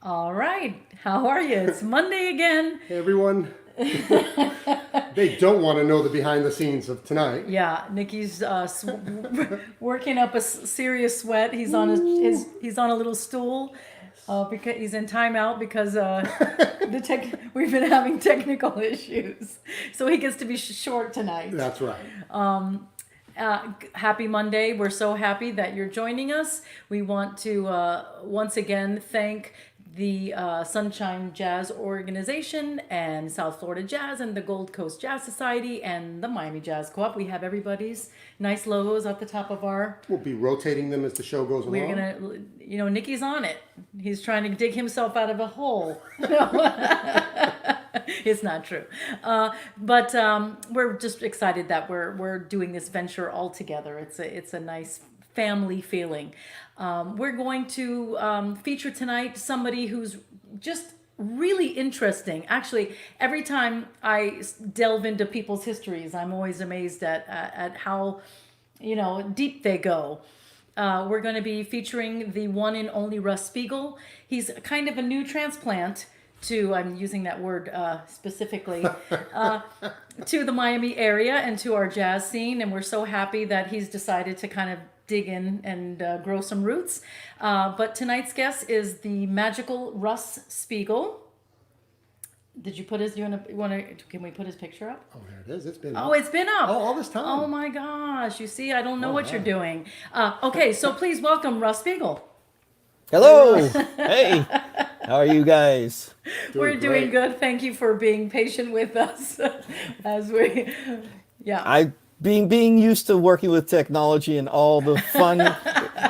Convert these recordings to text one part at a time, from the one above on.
All right. How are you? It's Monday again. Hey everyone. They don't want to know the behind the scenes of tonight. Yeah, Nikki's working up a serious sweat. He's on he's on a little stool because he's in timeout because we've been having technical issues. So he gets to be short tonight. That's right. Happy Monday. We're so happy that you're joining us. We want to once again thank the Sunshine Jazz Organization and South Florida Jazz and the Gold Coast Jazz Society and the Miami Jazz Co-op. We have everybody's nice logos at the top of our... We'll be rotating them as the show goes We're along. going to, Nikki's on it. He's trying to dig himself out of a hole. It's not true. But we're just excited that we're doing this venture all together. It's a nice family feeling. We're going to feature tonight somebody who's just really interesting. Actually, every time I delve into people's histories, I'm always amazed at how, deep they go. We're going to be featuring the one and only Russ Spiegel. He's kind of a new transplant to, I'm using that word specifically, to the Miami area and to our jazz scene. And we're so happy that he's decided to kind of dig in and grow some roots. But tonight's guest is the magical Russ Spiegel. Did you put his, can we put his picture up? Oh, there it is. It's been Oh, up. it's been up. Oh, all this time. Oh my gosh. You see, I don't know what wow. you're doing. Okay, so please welcome Russ Spiegel. Hello. Hey. How are you guys? We're doing great. good. Thank you for being patient with us as we, yeah. I being used to working with technology and all the fun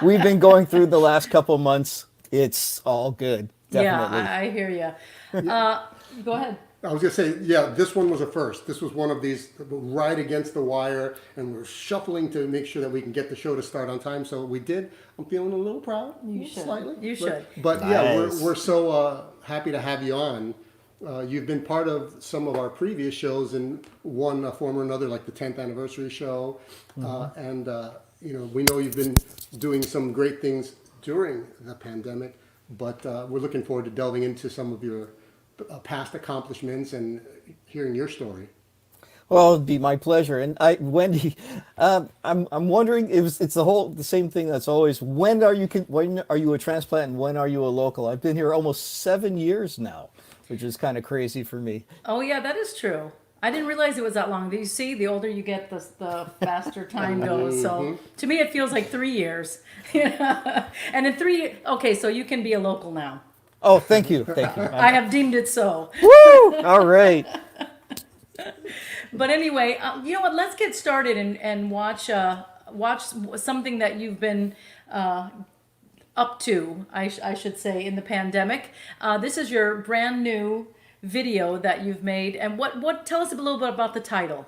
we've been going through the last couple of months. It's all good. Definitely. Yeah, I hear you. Go ahead. I was going to say, yeah, this one was a first. This was one of these right against the wire, and we're shuffling to make sure that we can get the show to start on time. So we did. I'm feeling a little proud. You should. Slightly. You should. But yeah, Nice. we're so happy to have you on. You've been part of some of our previous shows in one form or another, like the 10th anniversary show. And, we know you've been doing some great things during the pandemic, but we're looking forward to delving into some of your past accomplishments and hearing your story. Well, it'd be my pleasure. And Wendy, I'm wondering, it's the same thing that's always, when are you a transplant and when are you a local? I've been here almost 7 years now, which is kind of crazy for me. Oh, yeah, that is true. I didn't realize it was that long. You see, the older you get, the faster time goes. So to me, it feels like 3 years. And okay, so you can be a local now. Oh, thank you. Thank you. I have deemed it so. Woo! All right. But anyway, you know what? Let's get started and watch something that you've been up to, I should say, in the pandemic. This is your brand new video that you've made, and what tell us a little bit about the title.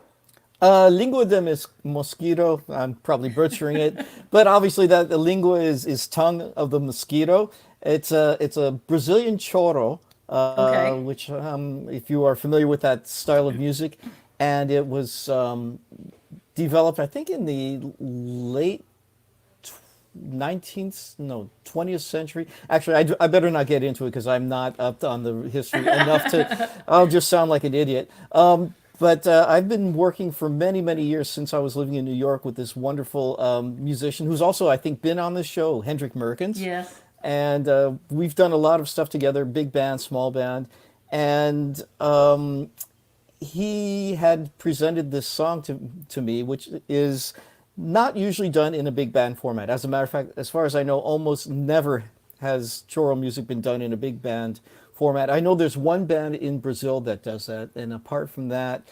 Lingua de mosquito. I'm probably butchering it, but obviously that the lingua is tongue of the mosquito. It's a Brazilian choro, Okay. which if you are familiar with that style of music, and it was developed, I think, in the late 20th century. Actually, I better not get into it because I'm not up on the history enough to. I'll just sound like an idiot. But I've been working for many, many years since I was living in New York with this wonderful musician who's also, I think, been on this show, Hendrik Merkens. Yes. And we've done a lot of stuff together, big band, small band. And he had presented this song to me, which is not usually done in a big band format. As a matter of fact, as far as I know, almost never has choral music been done in a big band format. I know there's one band in Brazil that does that, and apart from that,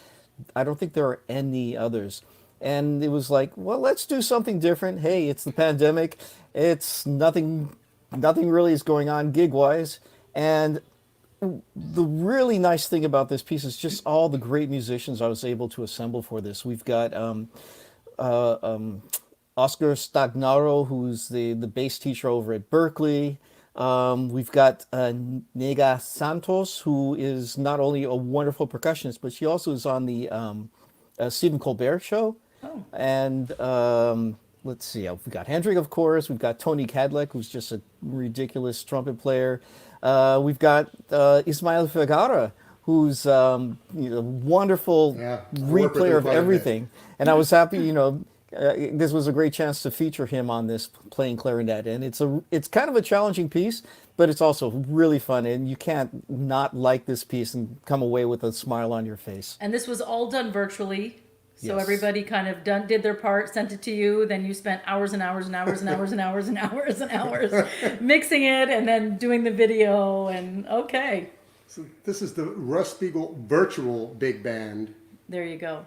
I don't think there are any others. And it was like, well, let's do something different. Hey, it's the pandemic. It's nothing really is going on gig-wise. And the really nice thing about this piece is just all the great musicians I was able to assemble for this. We've got Oscar Stagnaro, who's the bass teacher over at Berkeley. We've got Nega Santos, who is not only a wonderful percussionist, but she also is on the Stephen Colbert show. Oh. And let's see, we've got Hendrik, of course. We've got Tony Cadleck, who's just a ridiculous trumpet player. We've got Ismael Vergara, who's wonderful Yeah, I work with replayer him of quite a bit. everything. And I was happy, this was a great chance to feature him on this playing clarinet. And it's kind of a challenging piece, but it's also really fun. And you can't not like this piece and come away with a smile on your face. And this was all done virtually. So Yes. everybody kind of did their part, sent it to you. Then you spent hours and hours and hours and hours and hours and hours and hours mixing it and then doing the video. And okay, So this is the Russ Spiegel virtual big band. there you go.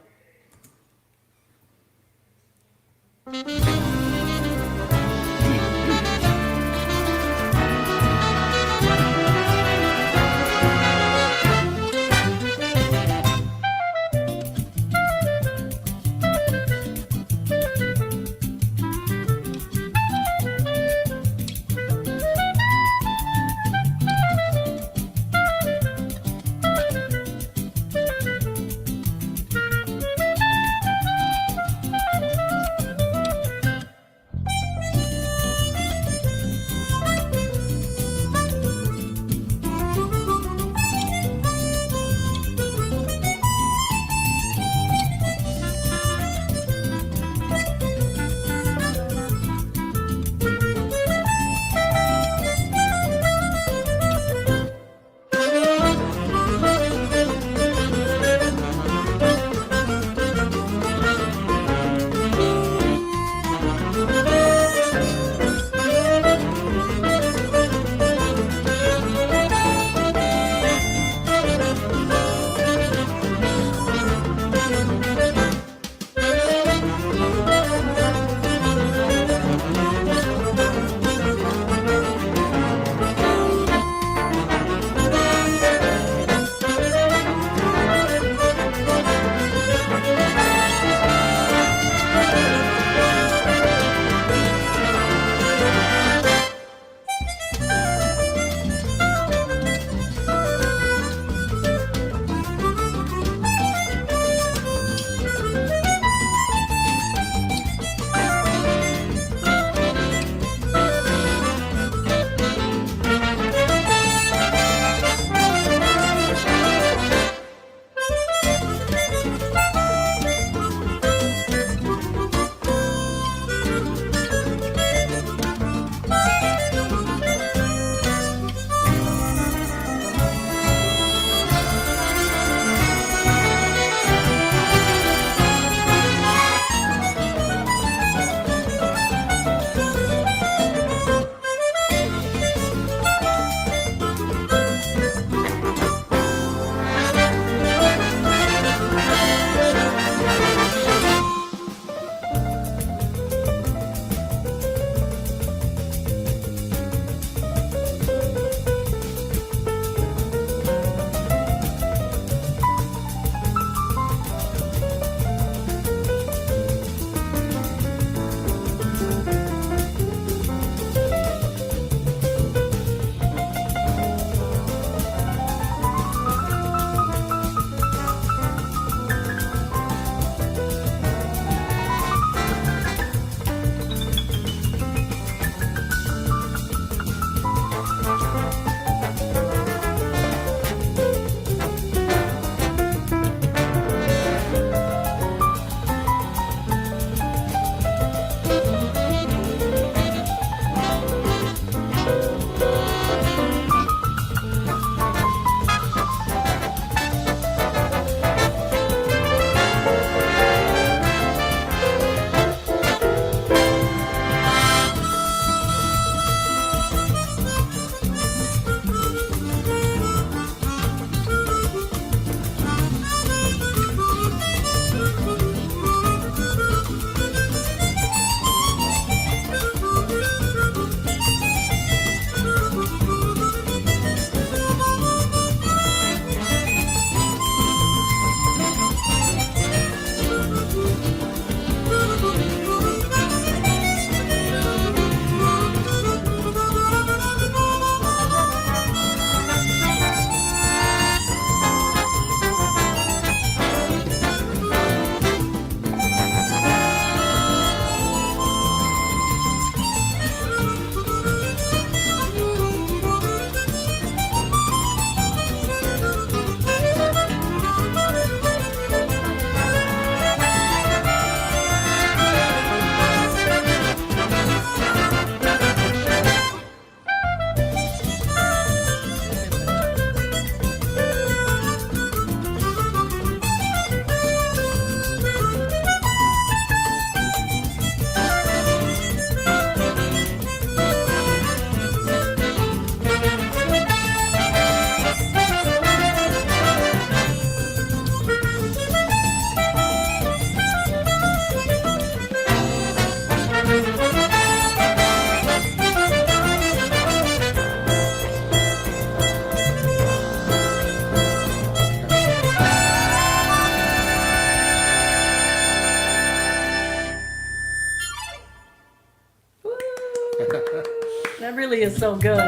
is so good.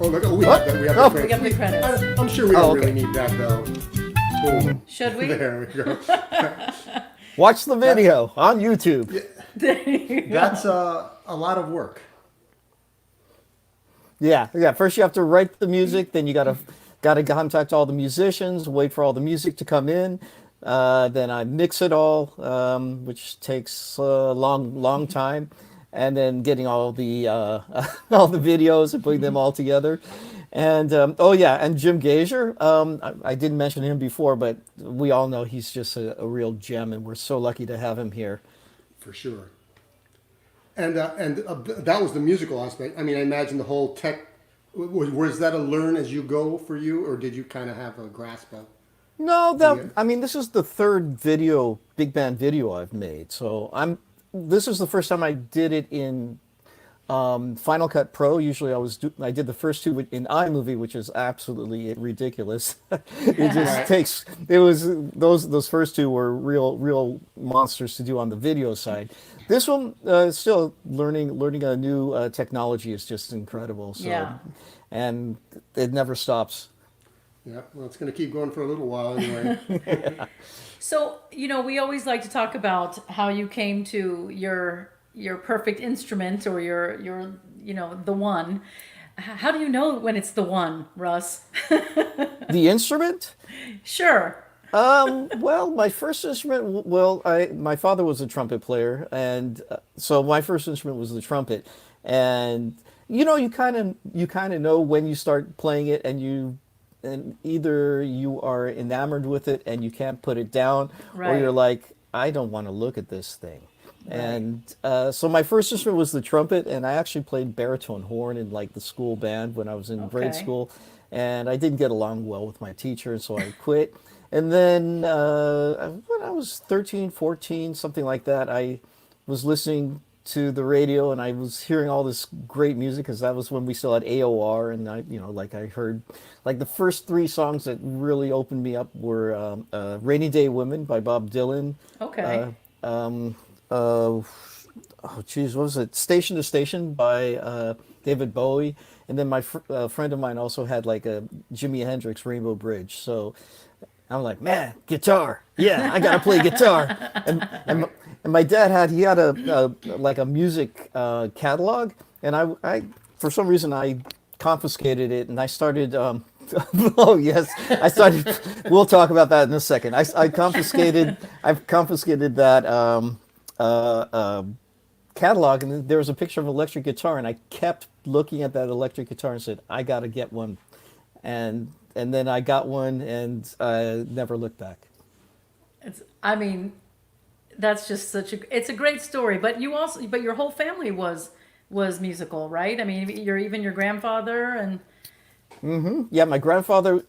Oh, look, we have the We credits. got the credits. I'm sure we don't okay. really need that, though. Boom. Should we? There we go. Watch the video on YouTube. There you go. That's a lot of work. Yeah. First you have to write the music, then you gotta contact all the musicians, wait for all the music to come in. Then I mix it all, which takes a long time, and then getting all the all the videos and putting them all together. And and Jim Gazier, I didn't mention him before, but we all know he's just a real gem, and we're so lucky to have him here. For sure. And that was the musical aspect. I mean, I imagine the whole tech, was that a learn as you go for you, or did you kind of have a grasp of? No, Yeah. I mean, this is the third big band video I've made. So this is the first time I did it in Final Cut Pro. Usually I did the first two in iMovie, which is absolutely ridiculous. It just takes, those first two were real monsters to do on the video side. This one, still learning a new technology is just incredible. So, Yeah. and it never stops. Yeah, well, it's going to keep going for a little while anyway. So, we always like to talk about how you came to your perfect instrument, or your the one. How do you know when it's the one, Russ? The instrument? Sure. Well, my first instrument, my father was a trumpet player, and so my first instrument was the trumpet. And you kind of know when you start playing it, and either you are enamored with it and you can't put it down, or Right. you're like, I don't want to look at this thing. And so my first instrument was the trumpet, and I actually played baritone horn in like the school band when I was in grade Okay. school, and I didn't get along well with my teacher, and so I quit. And then when I was 13, 14, something like that, I was listening to the radio, and I was hearing all this great music, because that was when we still had AOR, and I heard like the first three songs that really opened me up were "Rainy Day Women" by Bob Dylan. Okay. Oh geez, what was it? "Station to Station" by David Bowie, and then my friend of mine also had like a Jimi Hendrix "Rainbow Bridge." So I'm like, man, guitar, yeah, I gotta play guitar. And my dad had a music catalog, and I for some reason I confiscated it, and I started. Oh yes, I started. We'll talk about that in a second. I've confiscated that catalog, and there was a picture of an electric guitar, and I kept looking at that electric guitar and said, I gotta get one, and then I got one, and I never looked back. I mean, that's just it's a great story, but your whole family was musical, right? I mean, your grandfather and Yeah, my grandfather,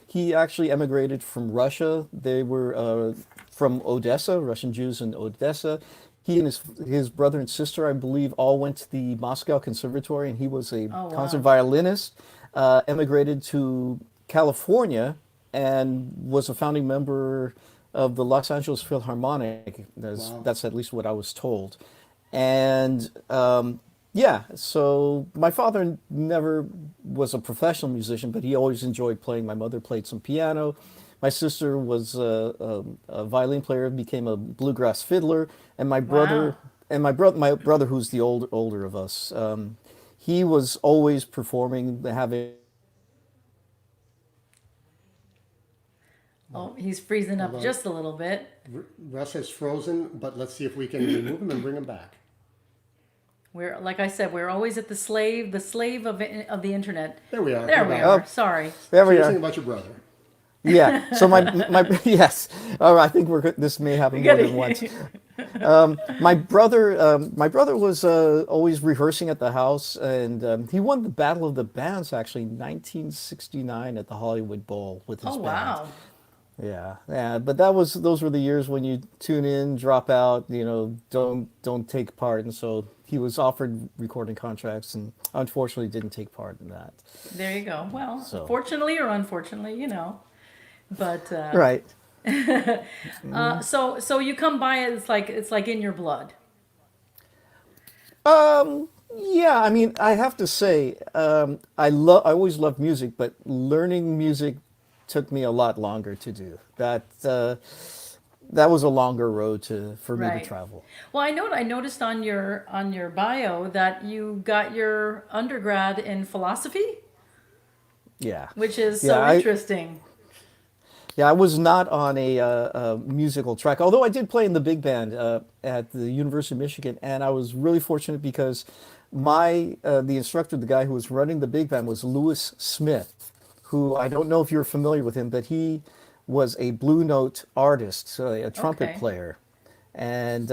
he actually emigrated from Russia. They were from Odessa, Russian Jews in Odessa. He and his brother and sister, I believe, all went to the Moscow Conservatory, and he was a wow. concert violinist. Emigrated to California and was a founding member of the Los Angeles Philharmonic. That's at least what I was told. And yeah, so my father never was a professional musician, but he always enjoyed playing. My mother played some piano. My sister was a violin player, became a bluegrass fiddler, and my brother, my brother, who's the older of us, he was always performing, having. oh, he's freezing up just a little bit. Russ has frozen, but let's see if we can remove him and bring him back. Like I said, we're always at the slave of the internet. There we are. There We're we back. are. Sorry. There So we you're are. saying about your brother. Yeah. So my yes. Oh, I think this may happen more than once. My brother was always rehearsing at the house, and he won the Battle of the Bands actually in 1969 at the Hollywood Bowl with his Oh band. wow. Yeah. But those were the years when you tune in, drop out, don't take part, and so he was offered recording contracts, and unfortunately didn't take part in that. There you go. Well, So. fortunately or unfortunately, But Right. so you come by it. It's like in your blood. Yeah, I mean, I have to say, I always loved music, but learning music took me a lot longer to do. That was a longer road for me to Right. travel. Well, I noticed on your bio that you got your undergrad in philosophy, Yeah, which is yeah, so interesting. I was not on a musical track, although I did play in the big band at the University of Michigan, and I was really fortunate because the instructor, the guy who was running the big band, was Lewis Smith, who I don't know if you're familiar with him, but he was a Blue Note artist, so a trumpet Okay. player, and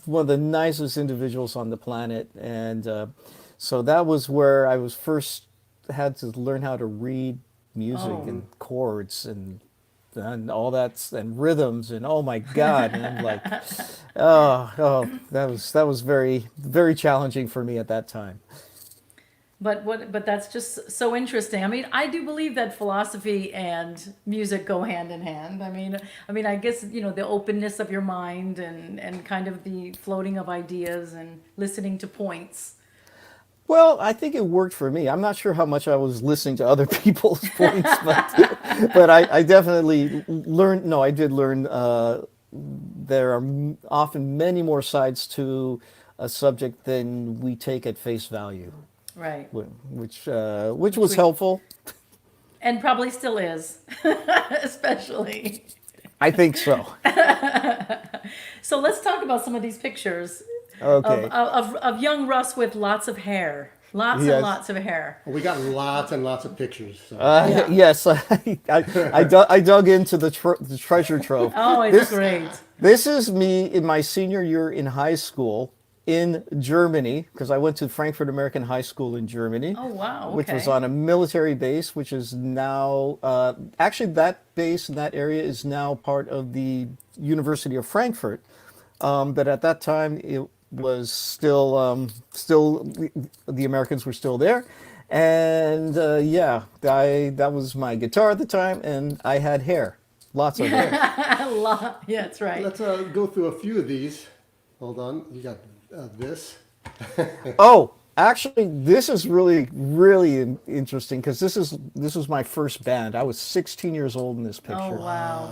one of the nicest individuals on the planet. And so that was where I was first had to learn how to read music Oh. and chords and all that and rhythms and oh my God. And I'm like, oh, that was very, very challenging for me at that time. But that's just so interesting. I mean, I do believe that philosophy and music go hand in hand. I guess, the openness of your mind and kind of the floating of ideas and listening to points. Well, I think it worked for me. I'm not sure how much I was listening to other people's points, but I definitely learned. No, I did learn. There are often many more sides to a subject than we take at face value, Right. which Which was we helpful. and probably still is, especially. I think so. So let's talk about some of these pictures Okay. of young Russ with lots of hair. Lots and Yes. lots of hair. We got lots and lots of pictures. So. Yeah. Yes. I dug into the treasure trove. Oh, it's This great. This is me in my senior year in high school in Germany, because I went to Frankfurt American High School in Germany, Oh, wow. which was Okay. on a military base, which is now, actually, that base in that area is now part of the University of Frankfurt. But at that time, it was still the Americans were still there. And yeah, that was my guitar at the time, and I had hair, lots of hair. A lot. Yeah, that's right. Let's go through a few of these. Hold on. You got this. Oh, actually, this is really, really interesting because this was my first band. I was 16 years old in this Oh, picture, wow.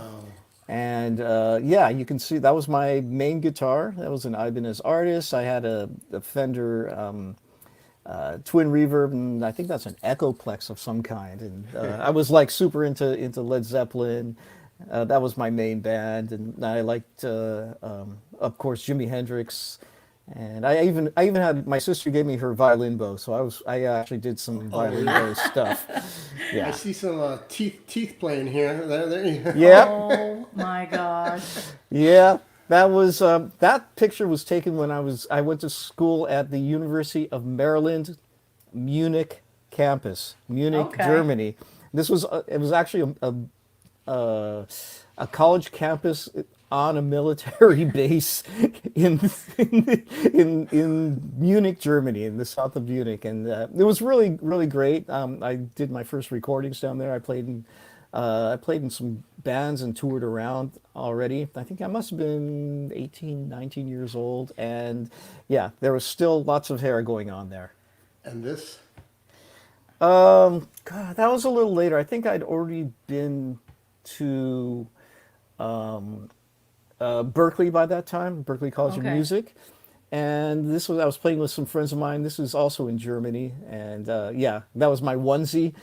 and yeah, you can see that was my main guitar. That was an Ibanez Artist. I had a Fender twin reverb, and I think that's an Echoplex of some kind. And I was like super into Led Zeppelin. That was my main band, and I liked, of course, Jimi Hendrix. And I even had my sister gave me her violin bow, so I actually did some violin bow stuff. I Yeah, see some teeth playing here. There. yeah, Oh my gosh. yeah. That picture was taken when I went to school at the University of Maryland, Munich campus, Munich, Okay. Germany. It was actually a college campus on a military base in in Munich, Germany, in the south of Munich, and it was really really great. I did my first recordings down there. I played in some bands and toured around already. I think I must have been 18, 19 years old, and yeah, there was still lots of hair going on there. And this. God, that was a little later. I think I'd already been to Berkeley by that time, Berkeley College of Okay. Music. And I was playing with some friends of mine. This is also in Germany. And yeah, that was my onesie.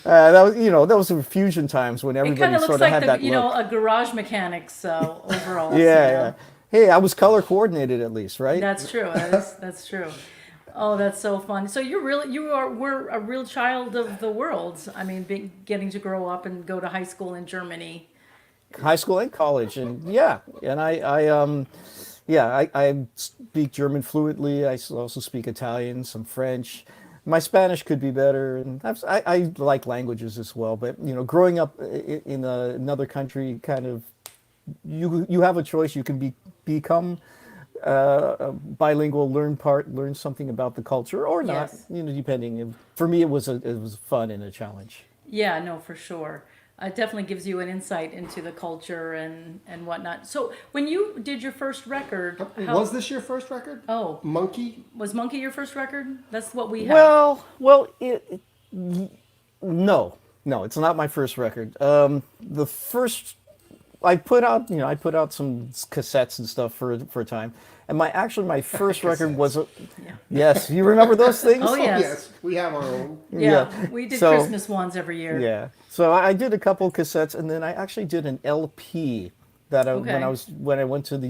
That was the fusion times when It kind everybody of looks sort of like had that look. a garage mechanics overalls. Yeah, yeah. Hey, I was color coordinated at least, right? That's true. That's true. Oh, that's so fun. So were a real child of the world. I mean, getting to grow up and go to high school in Germany. High school and college, and yeah, and I speak German fluently. I also speak Italian, some French. My Spanish could be better, and I like languages as well. But growing up in another country, kind of, you have a choice. You can become bilingual, learn something about the culture, or not. Yes. Depending. For me, it was fun and a challenge. Yeah, no, for sure. It definitely gives you an insight into the culture and whatnot. So when you did your first record, Was this your first record? Oh, Monkey? was Monkey your first record? That's what we have. No, no, it's not my first record. The first I put out some cassettes and stuff for a time, and my first record was Yeah. yes, you remember those things? Oh, yeah. Yes. Yes, we have our own. Yeah, we did So- Christmas ones every year. Yeah. So I did a couple cassettes, and then I actually did an LP Okay. when I went to the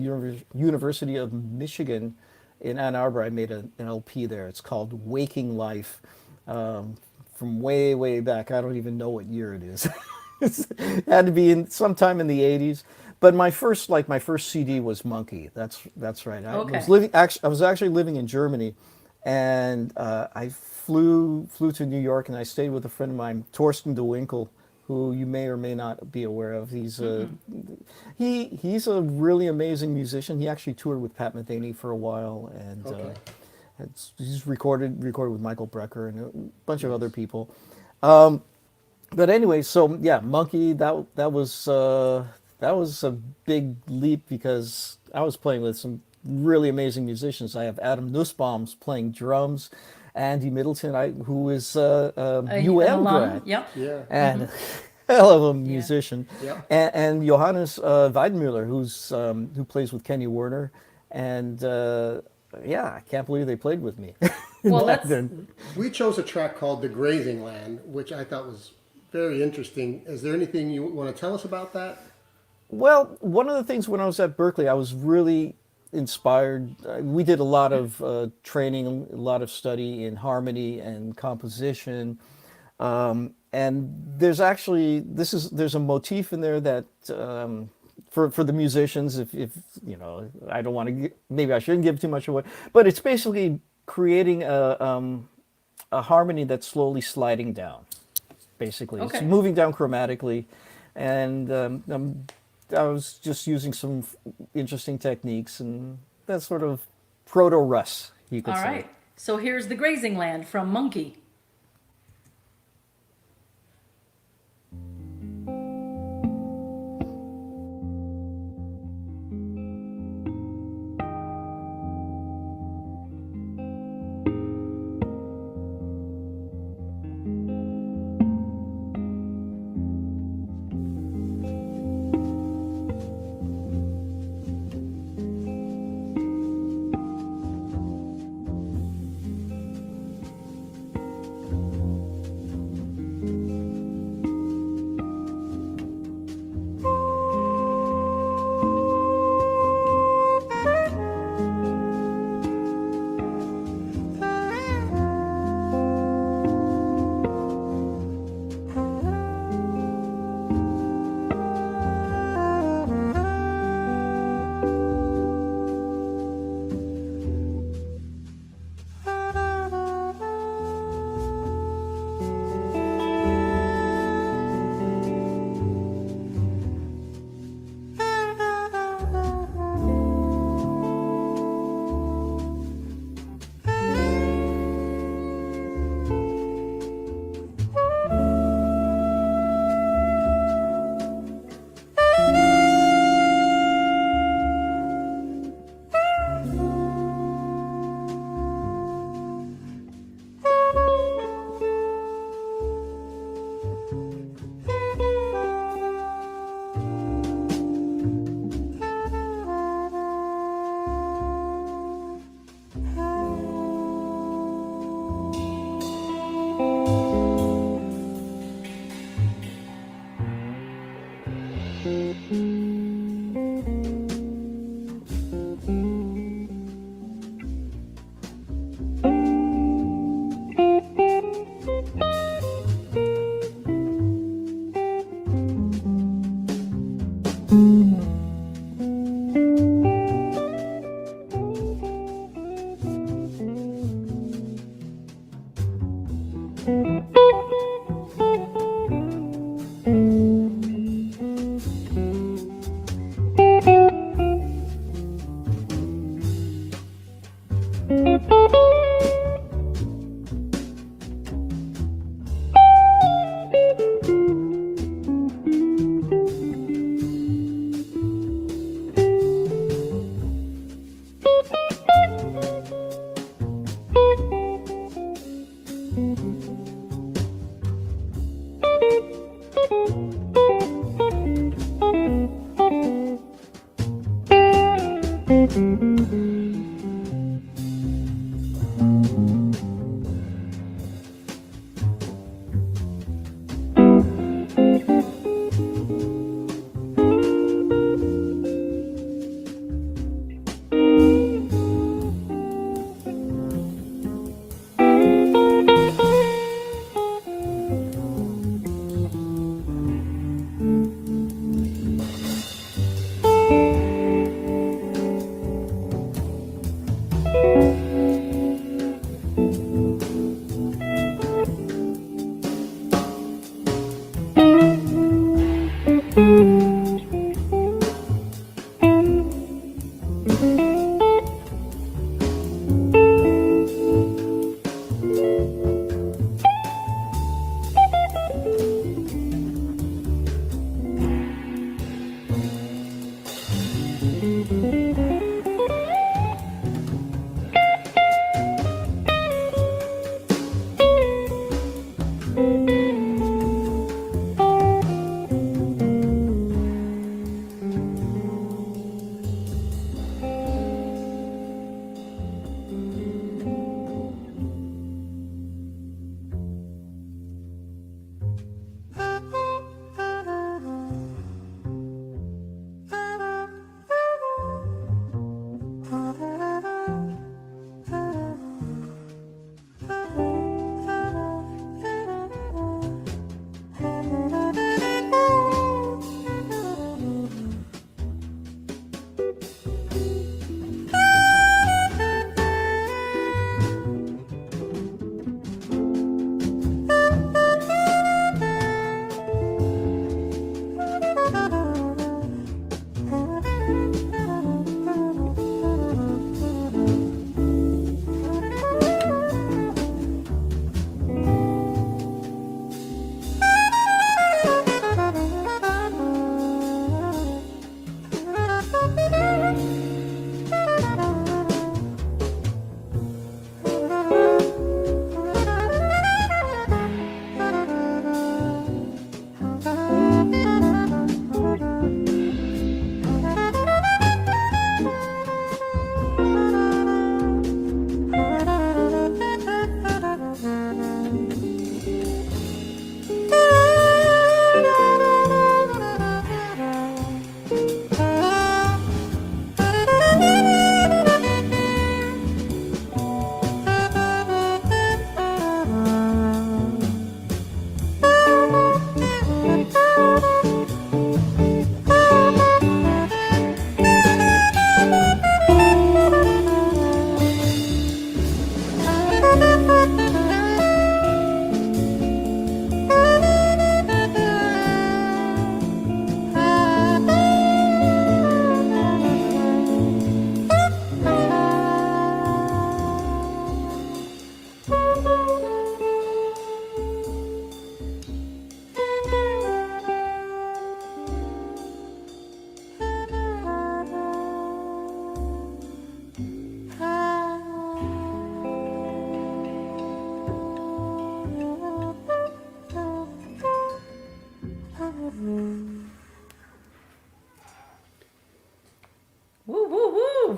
University of Michigan in Ann Arbor. I made an LP there. It's called Waking Life, from way back. I don't even know what year it is. It had to be in sometime in the '80s. But my first CD was Monkey. That's right. I Okay. was actually living in Germany, and I flew to New York, and I stayed with a friend of mine, Torsten de Winkel, who you may or may not be aware of. He's he's a really amazing musician. He actually toured with Pat Metheny for a while, and Okay. he's recorded with Michael Brecker and a bunch of other people. But anyway, so yeah, Monkey. That was a big leap because I was playing with some really amazing musicians. I have Adam Nussbaum's playing drums, Andy Middleton, who is a An UM alum. grad, Yep. Yeah. and hell of a musician. Yeah. And Johannes Weidenmüller, who plays with Kenny Werner, and yeah, I can't believe they played with me. Well, back let's- then. We chose a track called The Grazing Land, which I thought was very interesting. Is there anything you want to tell us about that? Well, one of the things when I was at Berkeley, I was really inspired. We did a lot of training, a lot of study in harmony and composition. And there's actually there's a motif in there that for the musicians, if you know, I don't want to maybe I shouldn't give too much away, but it's basically creating a harmony that's slowly sliding down. Basically, Okay. it's moving down chromatically, and I was just using some interesting techniques, and that's sort of proto Russ, you could All say. right. So here's The Grazing Land from Monkey.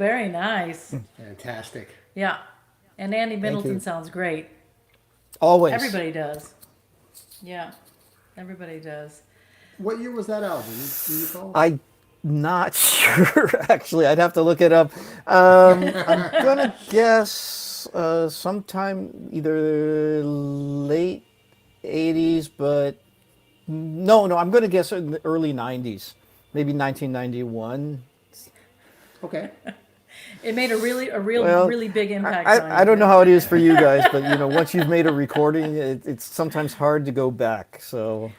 very nice. Fantastic. Yeah. And Andy you. Middleton sounds great. Always. Everybody does. Yeah. Everybody does. What year was that album? Do you recall? I'm not sure, actually. I'd have to look it up. I'm going to guess sometime either late 80s, but no, I'm going to guess in the early 90s, maybe 1991. Okay. It made a really Well, really big impact on you. I don't know how it is for you guys, but once you've made a recording, it's sometimes hard to go back. So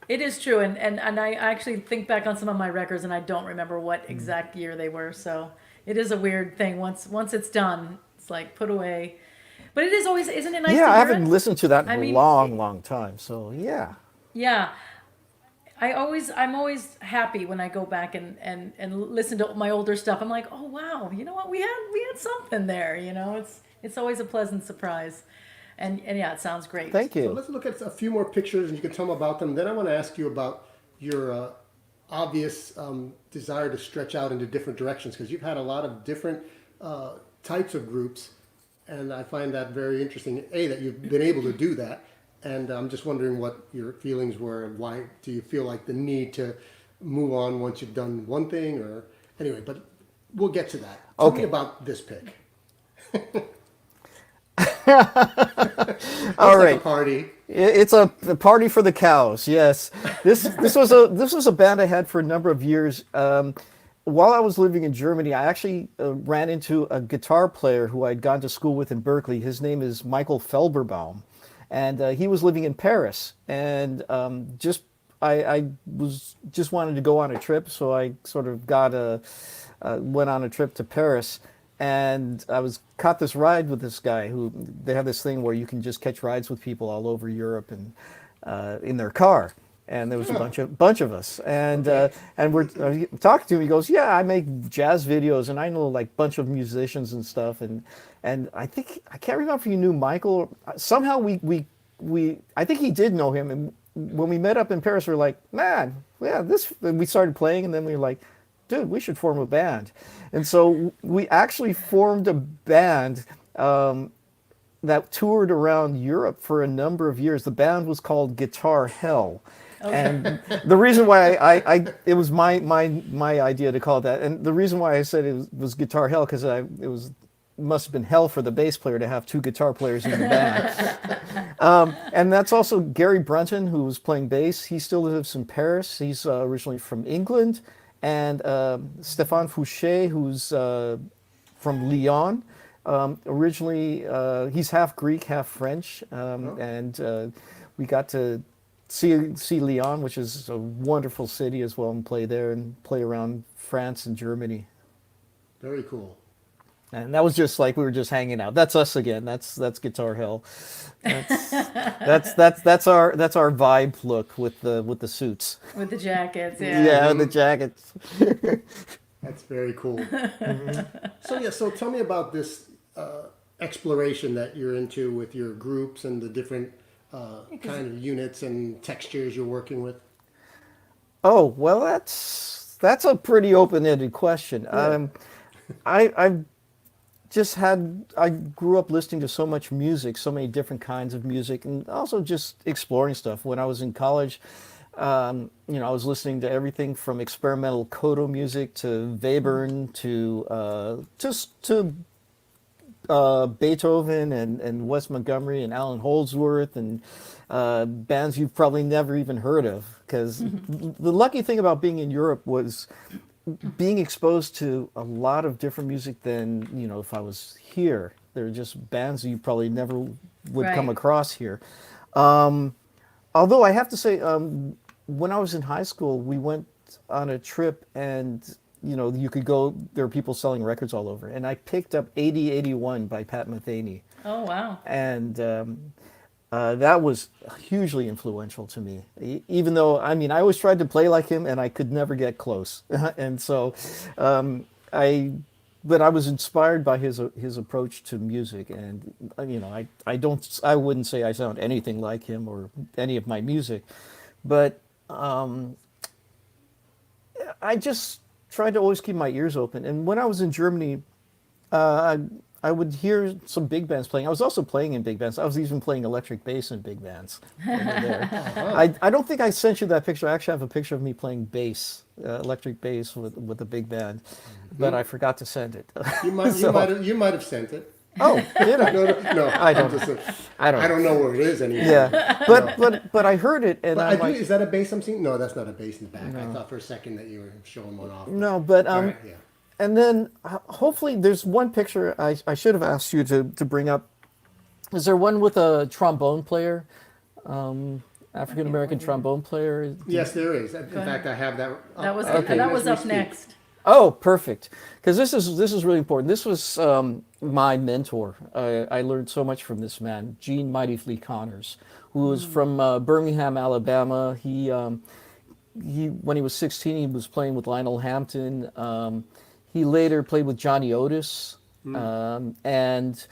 It is true, and I actually think back on some of my records, and I don't remember what exact year they were. So it is a weird thing. Once it's done, it's like put away. But it is always, isn't it nice to yeah, hear I haven't it? listened to that in I a mean, long time. So yeah. Yeah, I'm always happy when I go back and listen to my older stuff. I'm like, oh wow, you know what, we had something there. It's always a pleasant surprise, and yeah, it sounds great. Thank So you. let's look at a few more pictures and you can tell me about them. Then I want to ask you about your obvious desire to stretch out into different directions because you've had a lot of different types of groups. And I find that very interesting, A, that you've been able to do that. And I'm just wondering what your feelings were and why do you feel like the need to move on once you've done one thing or anyway, but we'll get to that. Tell me Okay. about this pick. All Like right. a party. It's a party for the cows. Yes, this was a band I had for a number of years. While I was living in Germany, I actually ran into a guitar player who I'd gone to school with in Berkeley. His name is Michael Felberbaum, and he was living in Paris. And I was just wanted to go on a trip, so I sort of went on a trip to Paris. And I caught this ride with this guy who they have this thing where you can just catch rides with people all over Europe and in their car. And there was a bunch of us, and we're talking to him. He goes, "Yeah, I make jazz videos, and I know like a bunch of musicians and stuff." And I can't remember if you knew Michael. Somehow we I think he did know him. And when we met up in Paris, we were like, "Man, yeah, this." And we started playing, and then we were like, dude, we should form a band. And so we actually formed a band that toured around Europe for a number of years. The band was called Guitar Hell. Okay. And the reason why it was my idea to call it that, and the reason why I said it was Guitar Hell because must have been hell for the bass player to have two guitar players in the band. And that's also Gary Brunton, who was playing bass. He still lives in Paris. He's originally from England. And Stéphane Fouché, who's from Lyon. Originally, he's half Greek, half French. And we got to see Lyon, which is a wonderful city as well, and play there and play around France and Germany. Very cool. And that was just like we were just hanging out. That's us again. That's Guitar Hell. That's our vibe look with the suits. With the jackets, yeah. Yeah, the jackets. That's very cool. Mm-hmm. So tell me about this exploration that you're into with your groups and the different kind of units and textures you're working with. Oh, well, that's a pretty open-ended question. Yeah. I grew up listening to so much music, so many different kinds of music, and also just exploring stuff. When I was in college, I was listening to everything from experimental Kodo music to Webern to Beethoven and Wes Montgomery and Alan Holdsworth and bands you've probably never even heard of. Because the lucky thing about being in Europe was being exposed to a lot of different music than, if I was here. There are just bands that you probably never would come across here. Although I have to say, when I was in high school, we went on a trip and, you could go, there were people selling records all over. And I picked up 8081 by Pat Metheny. Oh, wow. And that was hugely influential to me, even though, I always tried to play like him and I could never get close. And so but I was inspired by his approach to music. And, I wouldn't say I sound anything like him or any of my music, but I just tried to always keep my ears open. And when I was in Germany, uh, I would hear some big bands playing. I was also playing in big bands. I was even playing electric bass in big bands over there. I don't think I sent you that picture. I actually have a picture of me playing bass, electric bass with a big band, but I forgot to send it. You might have sent it. Oh, did I? No, I don't. I don't know where it is anymore. Yeah, but I heard it, and I'm like, is that a bass I'm seeing? No, that's not a bass in the back. I thought for a second that you were showing one off. no, but All right, yeah. and then hopefully there's one picture I should have asked you to bring up. Is there one with a trombone player, African American trombone player? Yes, there is. In fact, I have that. That was Okay. that was As we up speak. next. Oh, perfect. Because this is really important. This was my mentor. I learned so much from this man, Gene Mighty Flea Connors, who was from Birmingham, Alabama. He when he was 16, he was playing with Lionel Hampton. He later played with Johnny Otis, and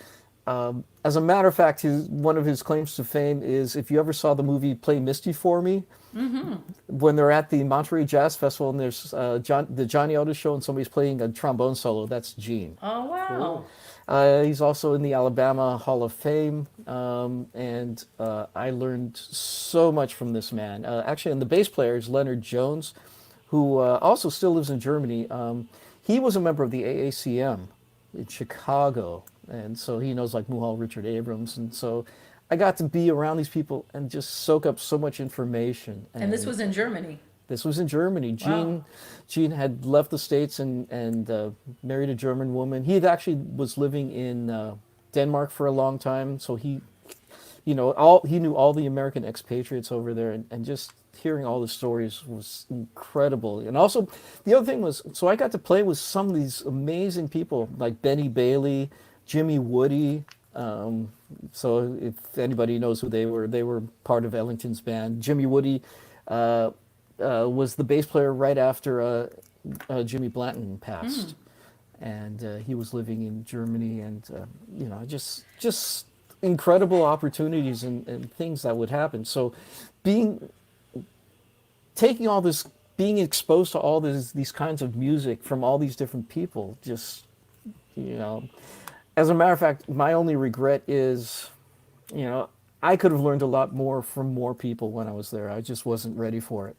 as a matter of fact, one of his claims to fame is if you ever saw the movie Play Misty for Me. When they're at the Monterey Jazz Festival and there's the Johnny Otis show and somebody's playing a trombone solo, that's Gene. Oh wow! He's also in the Alabama Hall of Fame, and I learned so much from this man. Actually, and the bass player is Leonard Jones, who also still lives in Germany. He was a member of the AACM in Chicago, and so he knows like Muhal, Richard Abrams, and so I got to be around these people and just soak up so much information. And this was in Germany. This was in Germany. Wow. Gene had left the States and married a German woman. He had actually was living in Denmark for a long time, so he knew all the American expatriates over there, and just hearing all the stories was incredible. And also, the other thing was, so I got to play with some of these amazing people like Benny Bailey, Jimmy Woody. So if anybody knows who they were part of Ellington's band. Jimmy Woody was the bass player right after Jimmy Blanton passed, and he was living in Germany, and just incredible opportunities and things that would happen. So taking all this, being exposed to all these kinds of music from all these different people, just as a matter of fact, my only regret is, I could have learned a lot more from more people when I was there. I just wasn't ready for it.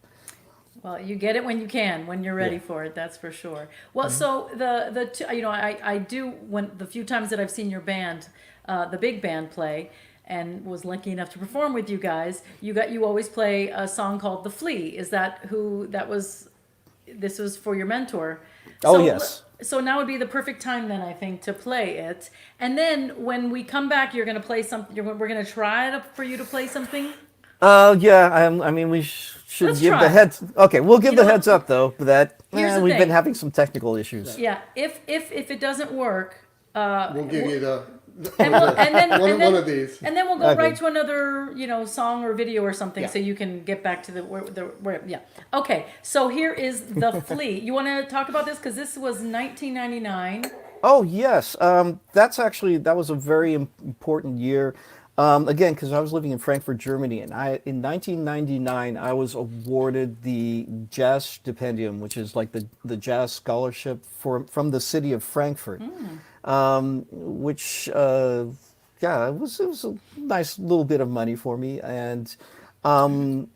Well, you get it when you can, when you're ready for it. That's for sure. Well, so I do, when the few times that I've seen your band, the big band play, and was lucky enough to perform with you guys, you always play a song called "The Flea." Is that who that was? This was for your mentor. Oh, So, yes. So now would be the perfect time then, I think, to play it. And then when we come back, you're going to play something. We're going to try for you to play something. Yeah. I mean, we should Let's give try. the heads. Okay, we'll give You the know heads up though. That Here's the we've been thing. having some technical issues. Yeah. If it doesn't work, We'll give you the and one of these. And then we'll go Okay. right to another, song or video or something, Yeah. so you can get back to where. Yeah. Okay. So here is the Flea. You want to talk about this because this was 1999. Oh yes, that was a very important year. Again, because I was living in Frankfurt, Germany, and in 1999 I was awarded the Jazz Stipendium, which is like the jazz scholarship from the city of Frankfurt, which it was a nice little bit of money for me, and I'm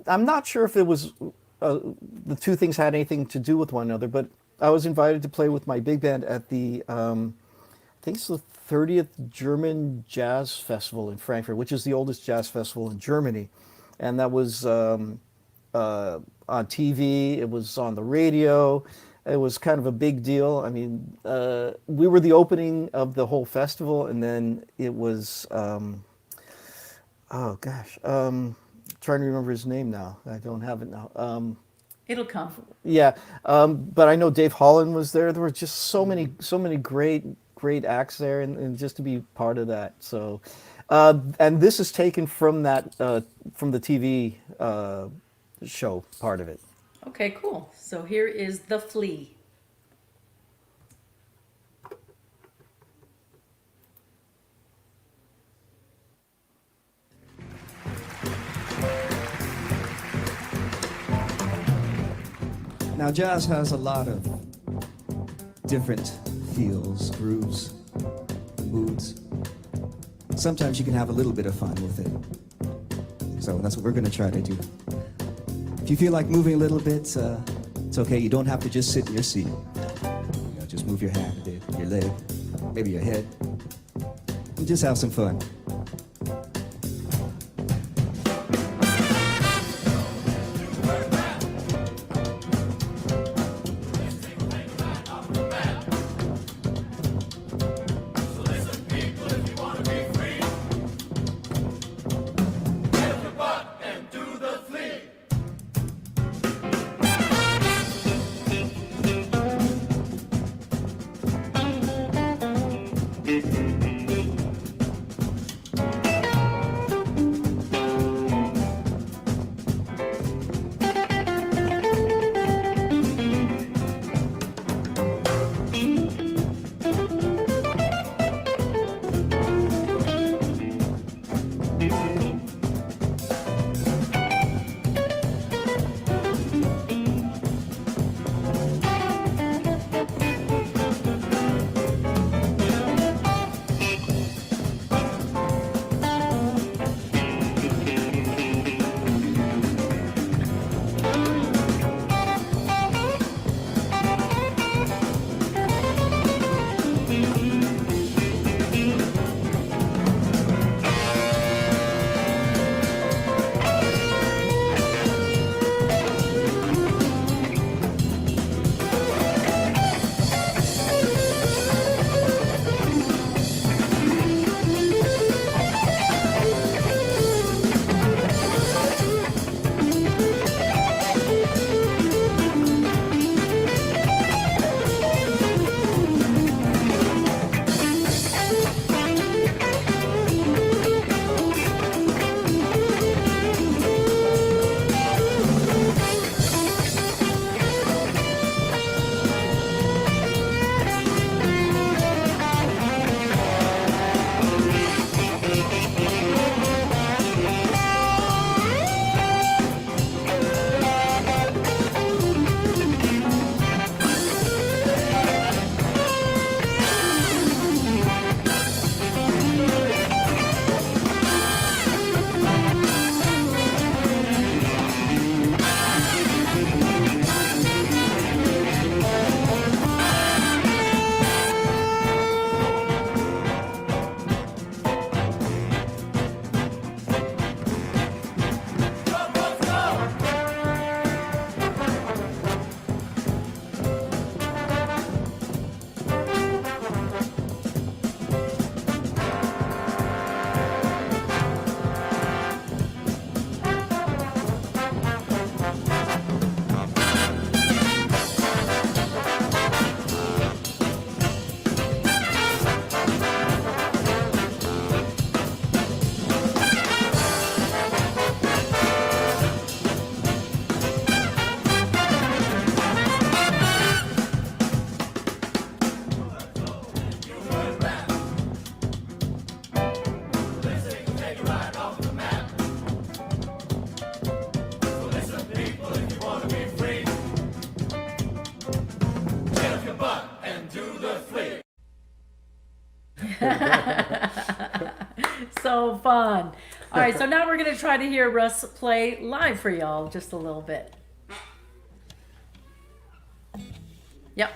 not sure if it was the two things had anything to do with one another, but I was invited to play with my big band at the I think it's the 30th German Jazz Festival in Frankfurt, which is the oldest jazz festival in Germany. And that was on TV, it was on the radio, it was kind of a big deal. I mean, we were the opening of the whole festival, and then it was, trying to remember his name now. I don't have it now. It'll come. Yeah, but I know Dave Holland was there. There were just so many great acts there, and just to be part of that. So, and this is taken from that from the TV show part of it. Okay, cool. So here is the Flea. Now, jazz has a lot of different feels, grooves, moods. Sometimes you can have a little bit of fun with it. So that's what we're going to try to do. If you feel like moving a little bit, it's okay. You don't have to just sit in your seat. Just move your hand a bit, your leg, maybe your head, and just have some fun. So fun. All right, so now we're going to try to hear Russ play live for y'all just a little bit. Yep.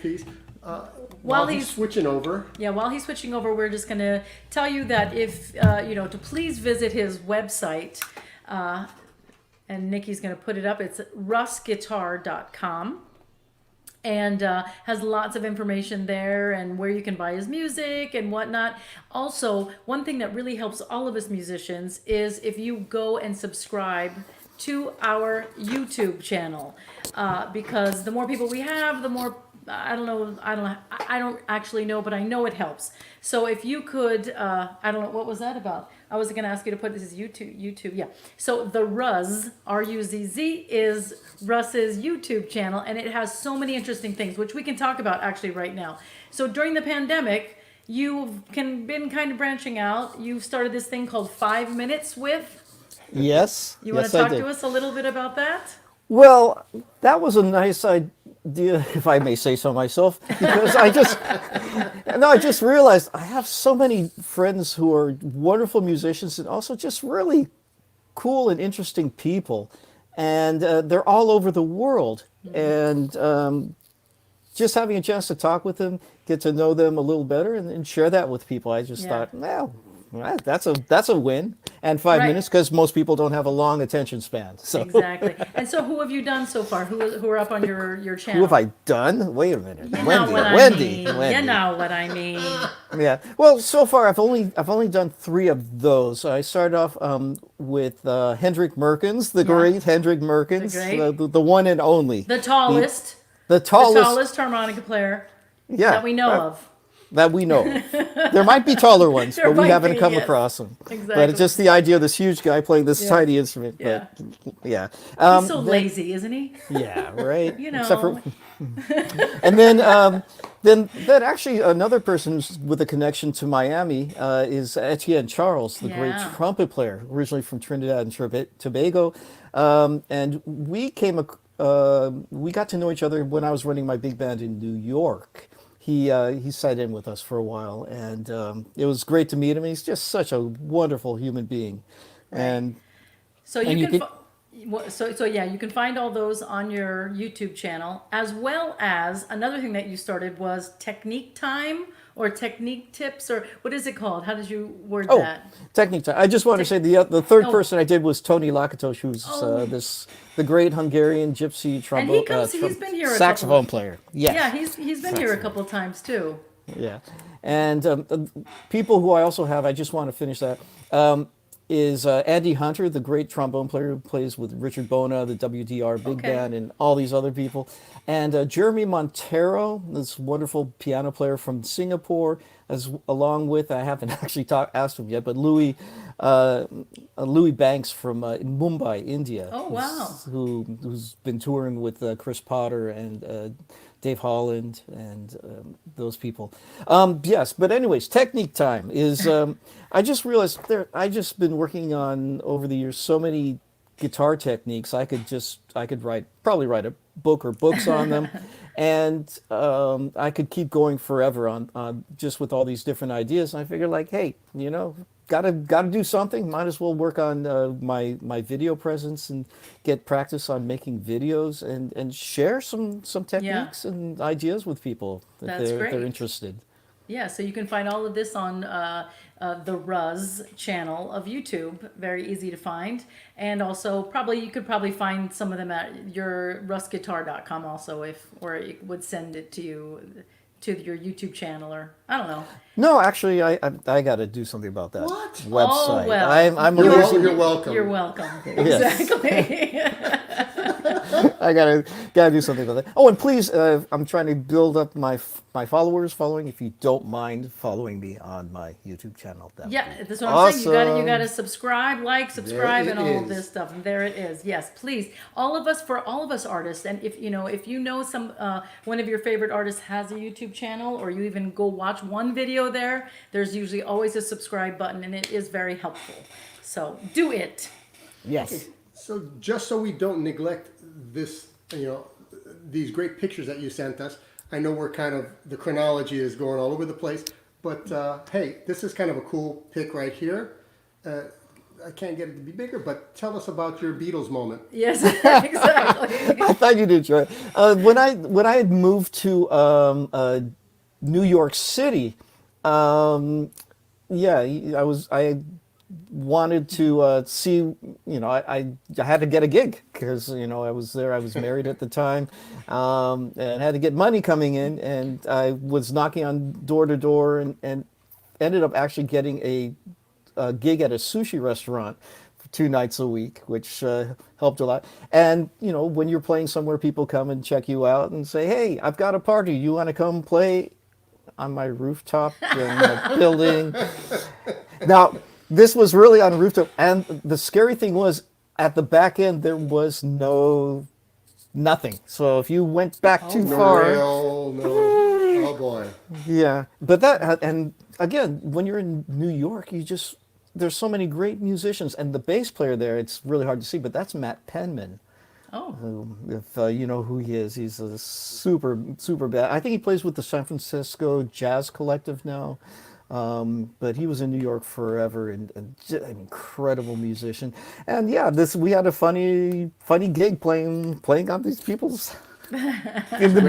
piece. While While he's he's- switching over, Yeah, while he's switching over, we're just going to tell you that if, to please visit his website, and Nikki's going to put it up. It's russguitar.com. And has lots of information there and where you can buy his music and whatnot. Also, one thing that really helps all of us musicians is if you go and subscribe to our YouTube channel, because the more people we have, the more I don't actually know, but I know it helps. So if you could, I don't know, what was that about? I was going to ask you to put this as YouTube, yeah. So the Ruzz, R-U-Z-Z, is Russ's YouTube channel, and it has so many interesting things, which we can talk about actually right now. So during the pandemic, you've been kind of branching out. You've started this thing called 5 Minutes With. Yes. You want yes, to I talk did. to us a little bit about that? Well, that was a nice idea, if I may say so myself, because I just realized I have so many friends who are wonderful musicians and also just really cool and interesting people, and they're all over the world. And just having a chance to talk with them, get to know them a little better, and share that with people, I just Yeah. thought, well, that's a win. And 5 Right. minutes, because most people don't have a long attention span. So Exactly. And so who have you done so far? Who are up on your channel? who have I done? Wait a minute, You know Wendy. what I Wendy. mean. You know what I mean. Yeah. Well, so far I've only done 3 of those. I started off with Hendrik Merkens, the great Hendrik Merkens, The great. the one and only, The tallest, the the tallest, tallest harmonica player yeah, that we know of. That we know of. There might be taller ones, There but we might haven't be, come yes. across them. But Exactly. it's just the idea of this huge guy playing this Yeah. tiny instrument. Yeah. But yeah. He's so lazy, isn't he? Yeah, right. You know. Except for, and then actually another person with a connection to Miami is Etienne Charles, the great Yeah. trumpet player, originally from Trinidad and Tobago, and we got to know each other when I was running my big band in New York. He sat in with us for a while, and it was great to meet him. He's just such a wonderful human being, and So And you you can. So yeah, you can find all those on your YouTube channel, as well as another thing that you started was technique time or technique tips, or what is it called? How did you word oh, that? technique time. I just want to say the third Oh. person I did was Tony Lakatosh, who's Oh. the great Hungarian gypsy trombone he's been here a saxophone couple- player. Yes. Yeah, he's been here a couple of times too. Yeah, and people who I also have, I just want to finish that, is Andy Hunter, the great trombone player who plays with Richard Bona, the WDR Big Okay. Band, and all these other people. And Jeremy Montero, this wonderful piano player from Singapore, along with, I haven't actually asked him yet, but Louis Banks from Mumbai, India. Oh, wow. Who's been touring with Chris Potter and Dave Holland and those people. Yes, but anyways, technique time is, I just realized I just been working on over the years so many guitar techniques. I could probably write a book or books on them, and I could keep going forever on just with all these different ideas. And I figured, like, hey, gotta do something. Might as well work on my video presence and get practice on making videos and share some techniques and ideas with people if That's they're great. interested. Yeah, so you can find all of this on the Ruzz channel of YouTube. Very easy to find. And also you could probably find some of them at your russguitar.com also, or it would send it to you to your YouTube channel, or I don't know. No, actually, I got to do something about that What? website. Oh, well. I'm You're losing. You're welcome. You're welcome. Yes. Exactly. I gotta do something about that. Oh, and please, I'm trying to build up my following. If you don't mind following me on my YouTube channel, that would Yeah, be that's what I'm saying. You awesome. gotta subscribe, subscribe, There and it all of is. this stuff. And there it is. Yes, please. For all of us artists, and if you know some one of your favorite artists has a YouTube channel, or you even go watch one video there, there's usually always a subscribe button, and it is very helpful. So do it. Yes. So just so we don't neglect this, these great pictures that you sent us, I know we're kind of, the chronology is going all over the place, but hey, this is kind of a cool pic right here. I can't get it to be bigger, but tell us about your Beatles moment. Yes, exactly. I thought you did, Troy. When I had moved to New York City, yeah, I wanted to see, I had to get a gig because, I was there, I was married at the time, and had to get money coming in, and I was knocking on door to door and ended up actually getting a gig at a sushi restaurant for 2 nights a week, which helped a lot. And, when you're playing somewhere, people come and check you out and say, hey, I've got a party, you want to come play on my rooftop in the building? Now, this was really on a rooftop, and the scary thing was, at the back end, there was nothing. So if you went back too No far, rail, no. Oh boy. yeah. But and again, when you're in New York, there's so many great musicians, and the bass player there, it's really hard to see, but that's Matt Penman. Oh, If you know who he is, he's a super, super bad. I think he plays with the San Francisco Jazz Collective now. But he was in New York forever, and an incredible musician. And yeah, we had a funny gig playing on these people's in the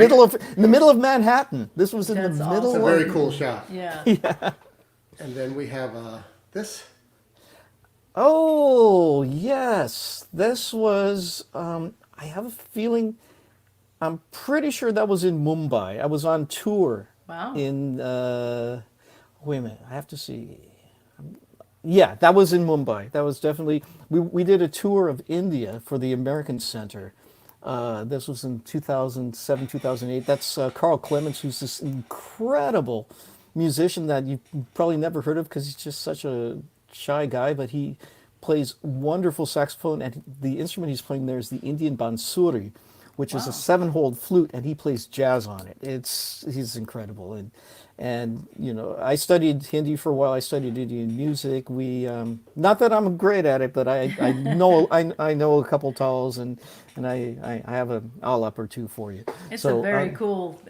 middle of Manhattan. This was in That's the awesome. middle It's a of very cool shot. yeah. And then we have this. Oh, yes. This was, I have a feeling, I'm pretty sure that was in Mumbai. I was on tour Wow. in, wait a minute, I have to see. Yeah, that was in Mumbai. That was definitely, we did a tour of India for the American Center. This was in 2007, 2008. That's Carl Clements, who's this incredible musician that you've probably never heard of because he's just such a shy guy, but he plays wonderful saxophone, and the instrument he's playing there is the Indian bansuri, which is a 7-hole flute, and he plays jazz on it. He's incredible, and I studied Hindi for a while. I studied Indian music. We not that I'm great at it, but I know I know a couple tals, and I have an all-up or two for you. It's a very cool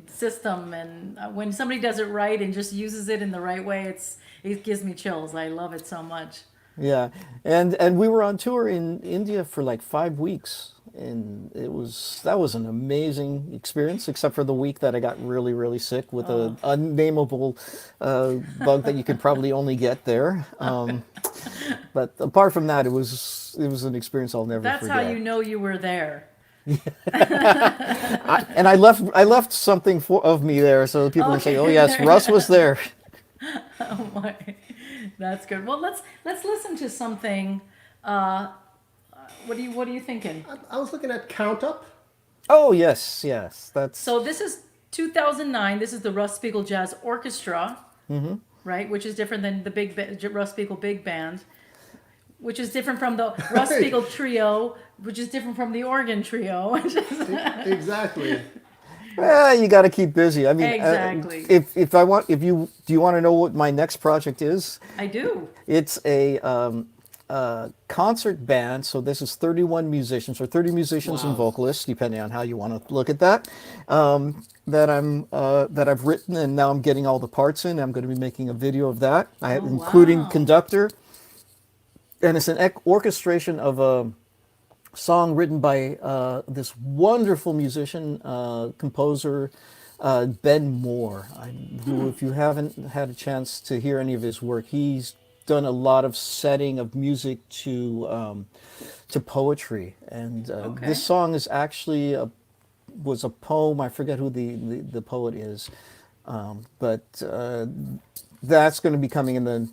system, and when somebody does it right and just uses it in the right way, it gives me chills. I love it so much. Yeah, and we were on tour in India for like 5 weeks, and that was an amazing experience, except for the week that I got really, really sick with an unnameable bug that you could probably only get there. But apart from that, it was an experience I'll never That's forget. how you know you were there. And I left something of me there, so people can say, "Oh yes, Russ was there." Oh my, that's good. Well, let's listen to something. What are you thinking? I was looking at Count Up. Oh yes, that's So this is 2009. This is the Russ Spiegel Jazz Orchestra, right? Which is different than the Russ Spiegel Big Band, which is different from the Russ Spiegel Trio, which is different from the organ trio. Exactly. Well, you got to keep busy. I mean, Exactly. do you want to know what my next project is? I do. It's a concert band. So this is 31 musicians, or 30 musicians and vocalists, depending on how you want to look at that. That I've written, and now I'm getting all the parts in. I'm going to be making a video of that, including wow. conductor. And it's an orchestration of a song written by this wonderful musician, composer, Ben Moore, who, if you haven't had a chance to hear any of his work, he's done a lot of setting of music to poetry. And this song is actually was a poem. I forget who the poet is, but that's going to be coming in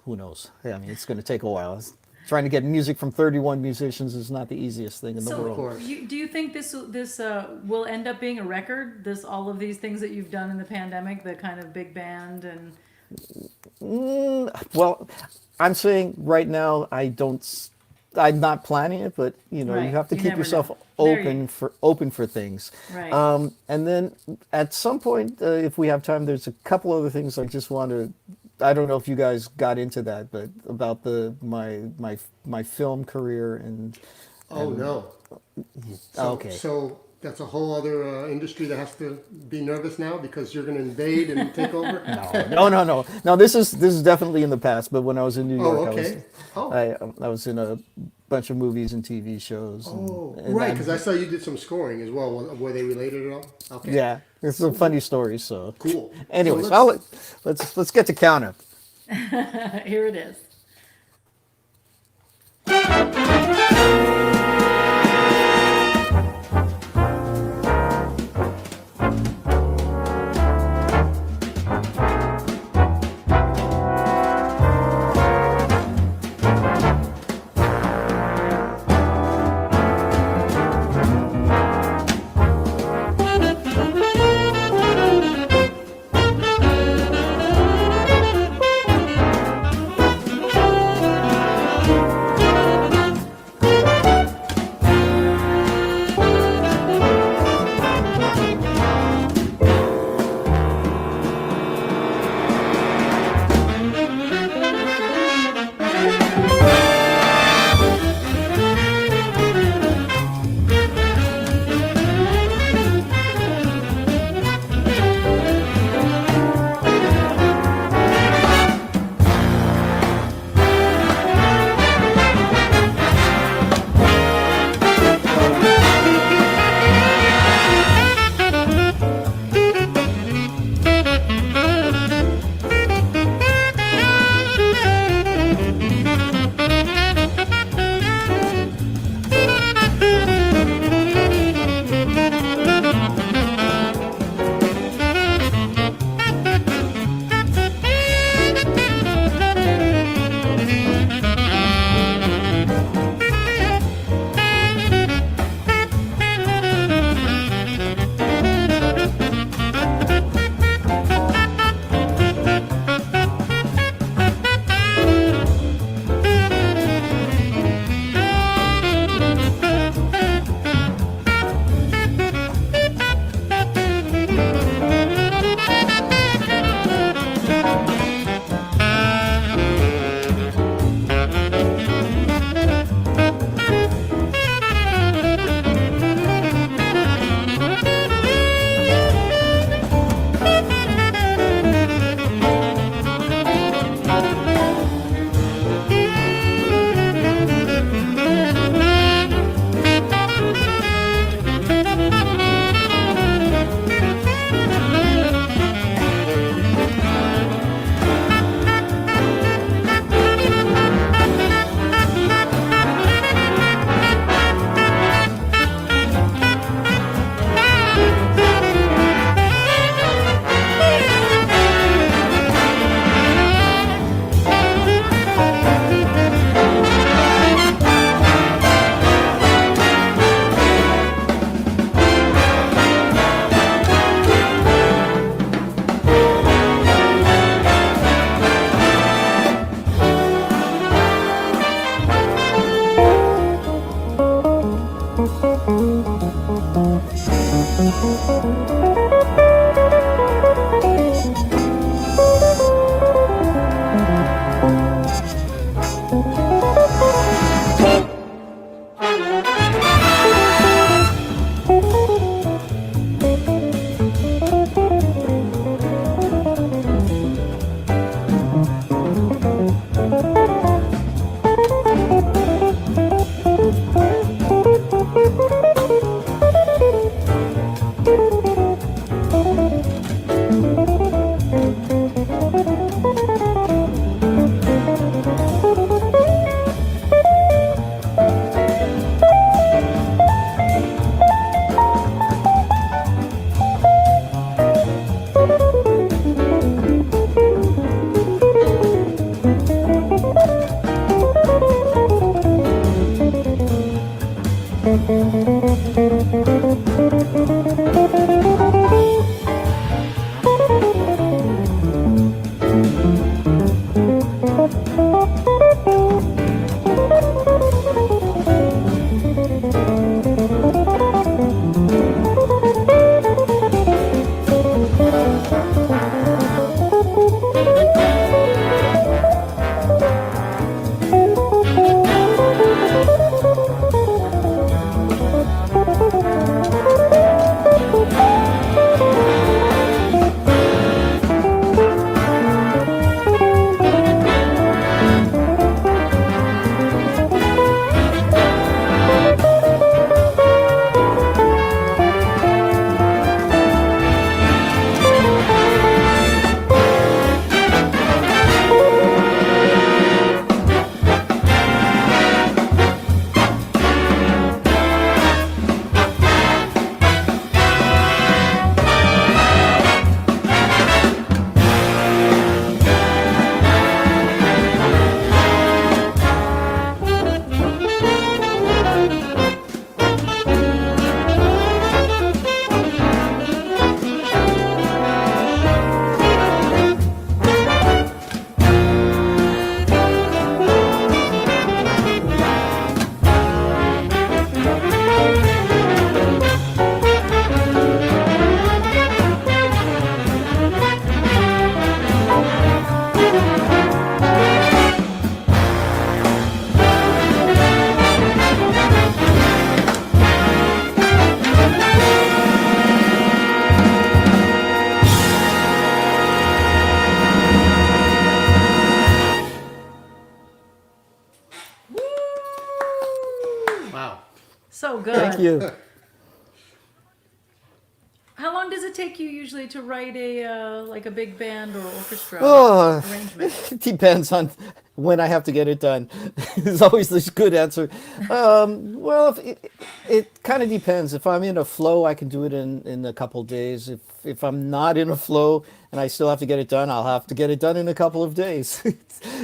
who knows? I mean, it's going to take a while. Trying to get music from 31 musicians is not the easiest thing in the world. Of course. Do you think this will end up being a record? All of these things that you've done in the pandemic, the kind of big band and. Well, I'm saying right now I'm not planning it, but Right. you have to You keep never yourself know. open for things. Right. And then at some point, if we have time, there's a couple other things I just want to. I don't know if you guys got into that, but about my film career and. Oh no. Okay. So that's a whole other industry that has to be nervous now because you're going to invade and take over? No, this is definitely in the past. But when I was in New York, okay. I was in a bunch of movies and TV shows. And Right, because I saw you did some scoring as well. Were they related at all? Okay. yeah, it's a funny story. So Cool. anyways, So let's get to count up. Here it is. so good. Thank you. How long does it take you usually to write a like a big band or orchestra Oh, arrangement? it depends on when I have to get it done. It's always this good answer. Well, it kind of depends. If I'm in a flow, I can do it in a couple days. If I'm not in a flow and I still have to get it done, I'll have to get it done in a couple of days.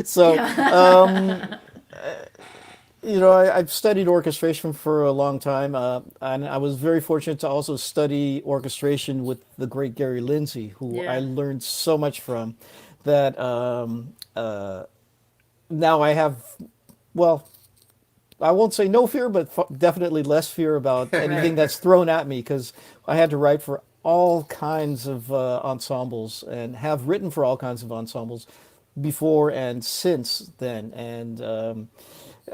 So, I've studied orchestration for a long time, and I was very fortunate to also study orchestration with the great Gary Lindsay, who Yeah. I learned so much from. That now I have, well, I won't say no fear, but definitely less fear about anything that's thrown at me, because I had to write for all kinds of ensembles and have written for all kinds of ensembles before and since then. And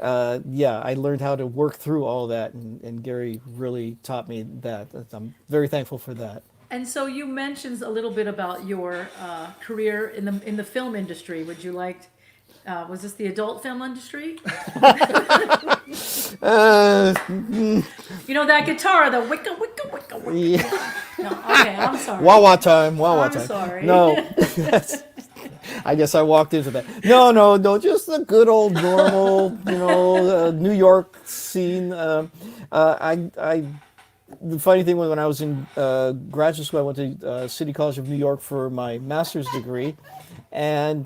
I learned how to work through all that, and Gary really taught me that. I'm very thankful for that. And so you mentioned a little bit about your career in the film industry. Would you like? Was this the adult film industry? You know that guitar, the wicka wicka wicka wicka. Yeah. No, okay, I'm sorry. Wawa time, Wawa I'm time. sorry. No, I guess I walked into that. No, just the good old normal, New York scene. The funny thing was, when I was in graduate school, I went to City College of New York for my master's degree, and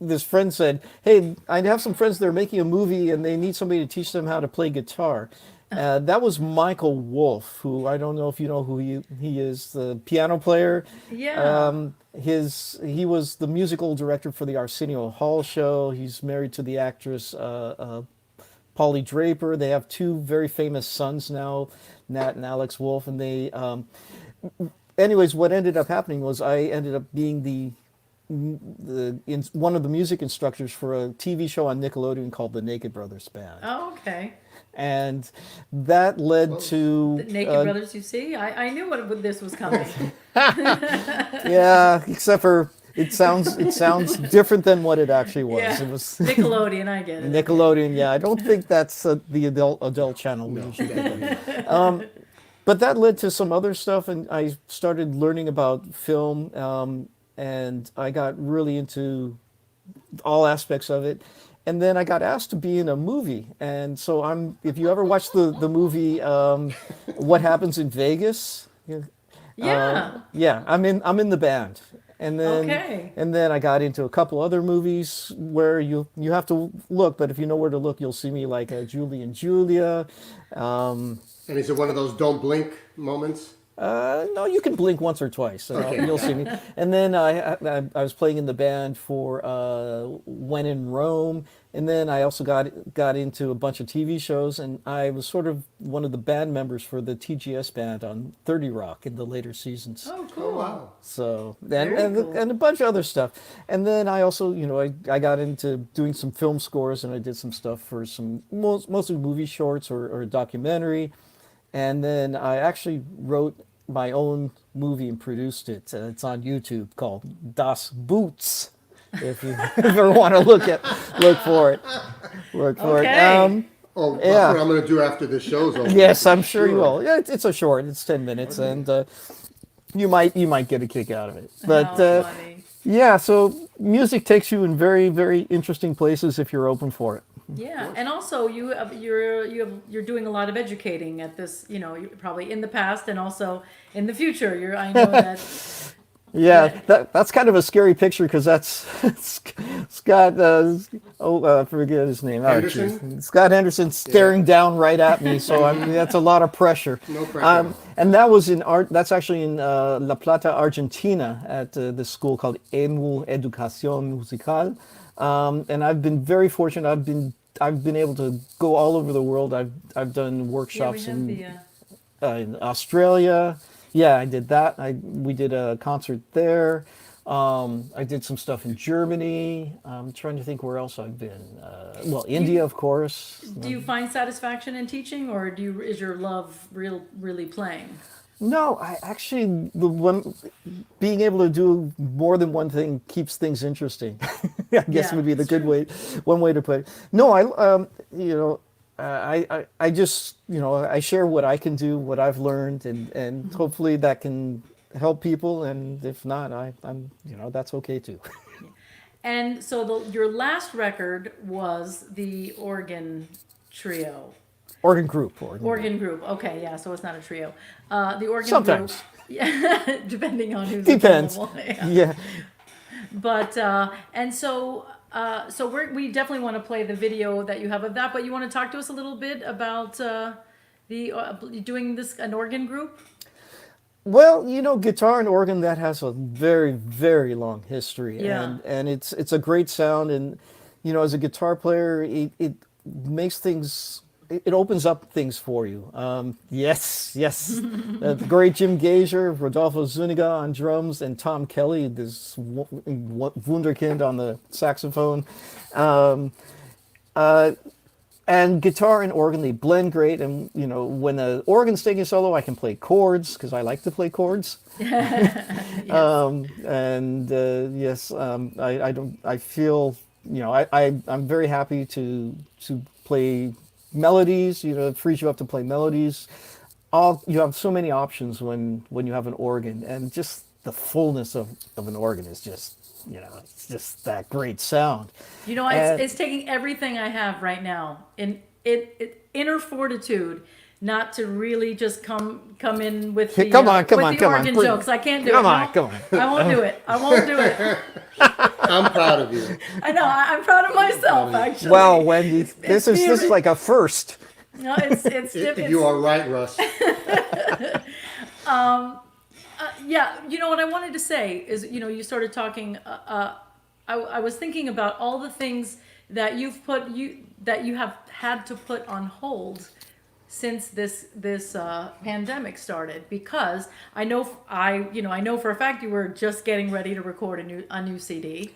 this friend said, "Hey, I have some friends that are making a movie, and they need somebody to teach them how to play guitar." That was Michael Wolff, who, I don't know if you know who he is, the piano player. Yeah. He was the musical director for the Arsenio Hall show. He's married to the actress Polly Draper. They have two very famous sons now, Nat and Alex Wolff. And anyways, what ended up happening was I ended up being one of the music instructors for a TV show on Nickelodeon called The Naked Brothers Band. Oh, okay. And that led to The Naked Brothers, you see? I knew what this was coming. yeah, except for it sounds different than what it actually was. Yeah. It was Nickelodeon, I get it. Nickelodeon. Yeah, I don't think that's the adult channel. We usually get. But that led to some other stuff, and I started learning about film, and I got really into all aspects of it. And then I got asked to be in a movie, and so if you ever watch the movie What Happens in Vegas, Yeah. I'm in the band, and then Okay. and then I got into a couple other movies where you have to look, but if you know where to look, you'll see me, like Julie and Julia. And is it one of those don't blink moments? No, you can blink once or twice, and Okay. you'll see me. And then I was playing in the band for When in Rome, and then I also got into a bunch of TV shows, and I was sort of one of the band members for the TGS band on 30 Rock in the later seasons. Oh, Oh, cool. wow. So Very cool. and a bunch of other stuff. And then I also, I got into doing some film scores, and I did some stuff for some mostly movie shorts or a documentary. And then I actually wrote my own movie and produced it. It's on YouTube, called Das Boots. If you ever want to look for it. Okay. Oh, that's Yeah. what I'm going to do after the show's over. Yes, I'm sure you will. Yeah, it's a short. It's 10 minutes, and you might get a kick out of it. But How funny. yeah, so music takes you in very, very interesting places if you're open for it. Yeah, and also you're doing a lot of educating at this. You're probably in the past and also in the future. I know that. Yeah, that's kind of a scary picture, because that's Scott. I forget his name. Henderson? geez. Scott Henderson staring down right at me. So that's a lot of pressure. No pressure. And that was in art. That's actually in La Plata, Argentina, at this school called EMU Educación Musical. And I've been very fortunate. I've been able to go all over the world. I've done workshops Yeah, we have in Australia. Yeah, I did that. We did a concert there. I did some stuff in Germany. I'm trying to think where else I've been. India, of course. Do you find satisfaction in teaching, or is your love really playing? No, I actually being able to do more than one thing keeps things interesting. I guess Yeah, would be the it's good true. way, one way to put it. No, you know, I just, you know, I share what I can do, what I've learned, and hopefully that can help people. And if not, I'm, you know, that's okay too. And so your last record was the organ trio. Organ group, organ group. Organ group. Okay, yeah, so it's not a trio. The organ group. Sometimes. Yeah, depending on who's Depends. available. Yeah. Yeah. But and so we definitely want to play the video that you have of that. But you want to talk to us a little bit about the doing this an organ group? Well, you know, guitar and organ, that has a very, very long history, Yeah. and it's a great sound, and you know, as a guitar player, it makes things, it opens up things for you. Yes, yes, the great Jim Gager, Rodolfo Zuniga on drums, and Tom Kelly, this wunderkind on the saxophone. Um, uh, and guitar and organ, they blend great. And, you know, when the organ's taking a solo, I can play chords because I like to play chords. Yes, I don't, I feel, you know, I'm very happy to play melodies, you know, it frees you up to play melodies. You have so many options when you have an organ, and just the fullness of an organ is just, you know, it's just that great sound. You know, And- it's taking everything I have right now in inner fortitude not to really just come in with the, Come on, with the organ please. jokes. I can't do Come it. on, No, come on. I won't do it. I won't do it. I'm proud of you. I know. I'm proud of myself. Actually. Well, Wendy, this is very- like a first. No, it's You are right, Russ. Yeah, you know what I wanted to say is, you know, you started talking. I was thinking about all the things that that you have had to put on hold since this pandemic started, because I know for a fact you were just getting ready to record a new CD.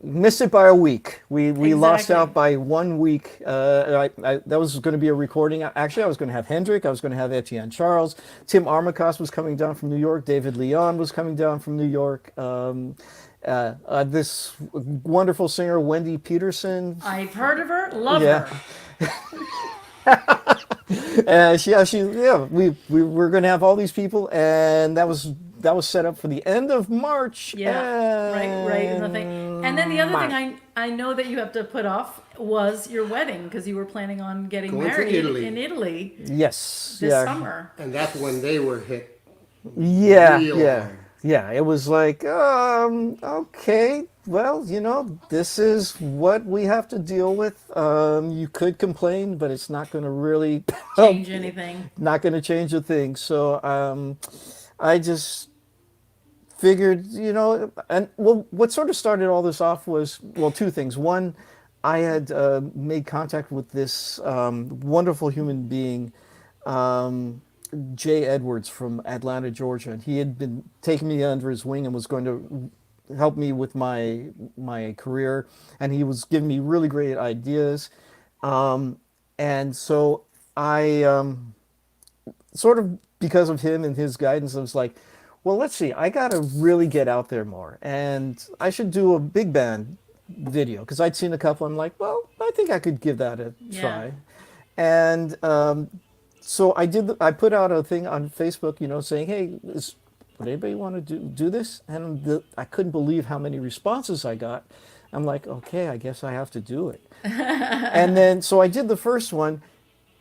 Missed it by a week. We lost Exactly. out by 1 week. That was going to be a recording. Actually, I was going to have Hendrik. I was going to have Etienne Charles. Tim Armacost was coming down from New York. David Leon was coming down from New York. This wonderful singer, Wendy Peterson. I've heard of her, love Yeah. her. We were going to have all these people, and that was set up for the end of March. Yeah, right. And the thing, and then the other March. thing I know that you have to put off was your wedding, because you were planning on getting Going to married Italy. in Italy Yes. this yeah. summer. And that's when they were hit. Yeah, Real yeah, hard. yeah. It was like, okay, well, you know, this is what we have to deal with. You could complain, but it's not going to really Change anything. not going to change a thing. So I just figured, you know, and well, what sort of started all this off was, well, two things. One, I had made contact with this wonderful human being. Jay Edwards from Atlanta, Georgia, and he had been taking me under his wing and was going to help me with my career, and he was giving me really great ideas, and so I sort of, because of him and his guidance, I was like, well, let's see, I got to really get out there more, and I should do a big band video, because I'd seen a couple. I'm like, well, I think I could give that a try, and so I did. I put out a thing on Facebook, you know, saying, "Hey, would anybody want to do this?" And I couldn't believe how many responses I got. I'm like, okay, I guess I have to do it. And then so I did the first one,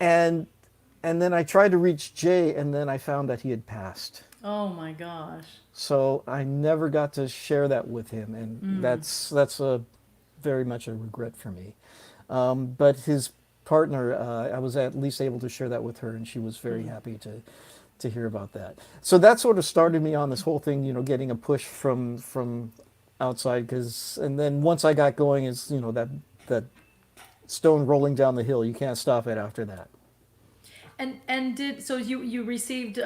and then I tried to reach Jay, and then I found that he had passed. Oh my gosh. So I never got to share that with him, and that's a very much a regret for me. But his partner, I was at least able to share that with her, and she was very happy to hear about that. So that sort of started me on this whole thing, you know, getting a push from outside, and then once I got going, is, you know, that stone rolling down the hill, you can't stop it after that. And so you received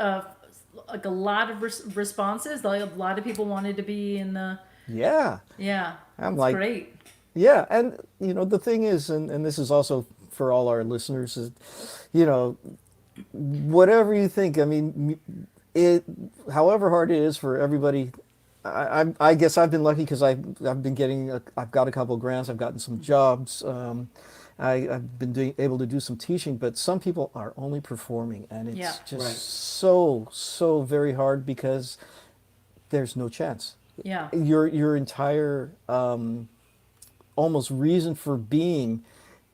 like a lot of responses. Like a lot of people wanted to be in the. Yeah. Yeah. I'm that's like- great. Yeah, and you know, the thing is, and this is also for all our listeners, is, you know, whatever you think, I mean, however hard it is for everybody I guess I've been lucky because I've been getting I've got a couple of grants. I've gotten some jobs. I've been able to do some teaching, but some people are only performing, and it's Yeah. just Right. so very hard because there's no chance. Yeah. Your entire almost reason for being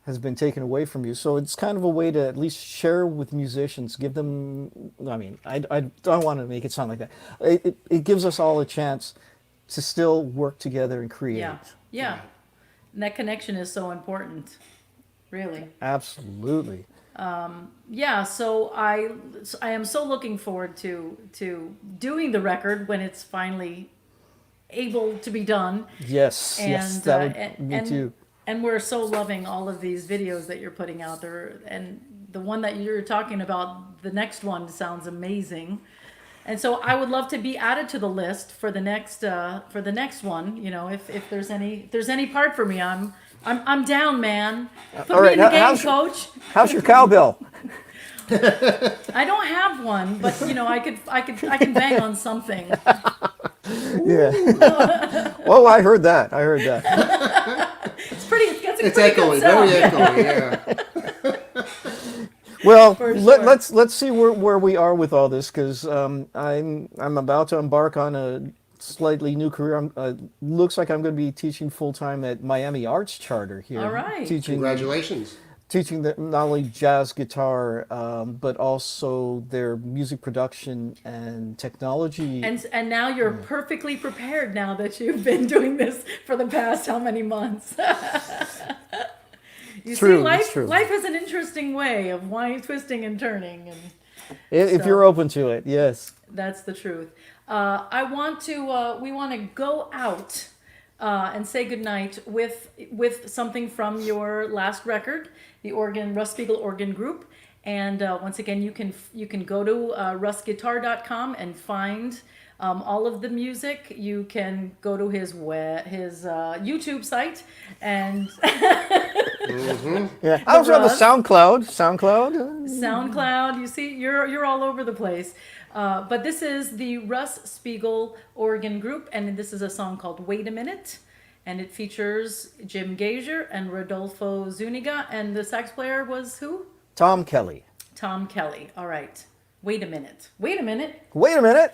has been taken away from you. So it's kind of a way to at least share with musicians, give them, I mean, I don't want to make it sound like that. It gives us all a chance to still work together and create. Yeah. Yeah. And that connection is so important. Really. Absolutely. Yeah, so I am so looking forward to doing the record when it's finally able to be done. Yes, yes, And, that would, and, me and, too. and we're so loving all of these videos that you're putting out there. And the one that you're talking about, the next one sounds amazing. And so I would love to be added to the list for the next one. You know, if there's any part for me, I'm down, man. Put all me right, in the now, game, coach. How's your cowbell? I don't have one, but you know, I can bang on something. Yeah. Oh, I heard that. It's pretty. It's It's pretty good echoey, very sound. echoey, yeah. Well, For sure. let's see where we are with all this, because I'm about to embark on a slightly new career. Looks like I'm going to be teaching full time at Miami Arts Charter here. All right. Congratulations. Teaching not only jazz guitar, but also their music production and technology. And now you're perfectly prepared now that you've been doing this for the past how many months? You True, see, it's true. life has an interesting way of twisting and turning, and If so- you're open to it, yes. that's the truth. We want to go out and say goodnight with something from your last record, the Russ Spiegel Organ Group. And once again, you can go to russguitar.com and find all of the music. You can go to his YouTube site and Yeah, I was on the Russ. SoundCloud. SoundCloud. You see, you're all over the place. But this is the Russ Spiegel Organ Group, and this is a song called "Wait a Minute," and it features Jim Gager and Rodolfo Zuniga, and the sax player was who? Tom Kelly. Tom Kelly. All right. Wait a minute. Wait a minute. Wait a minute.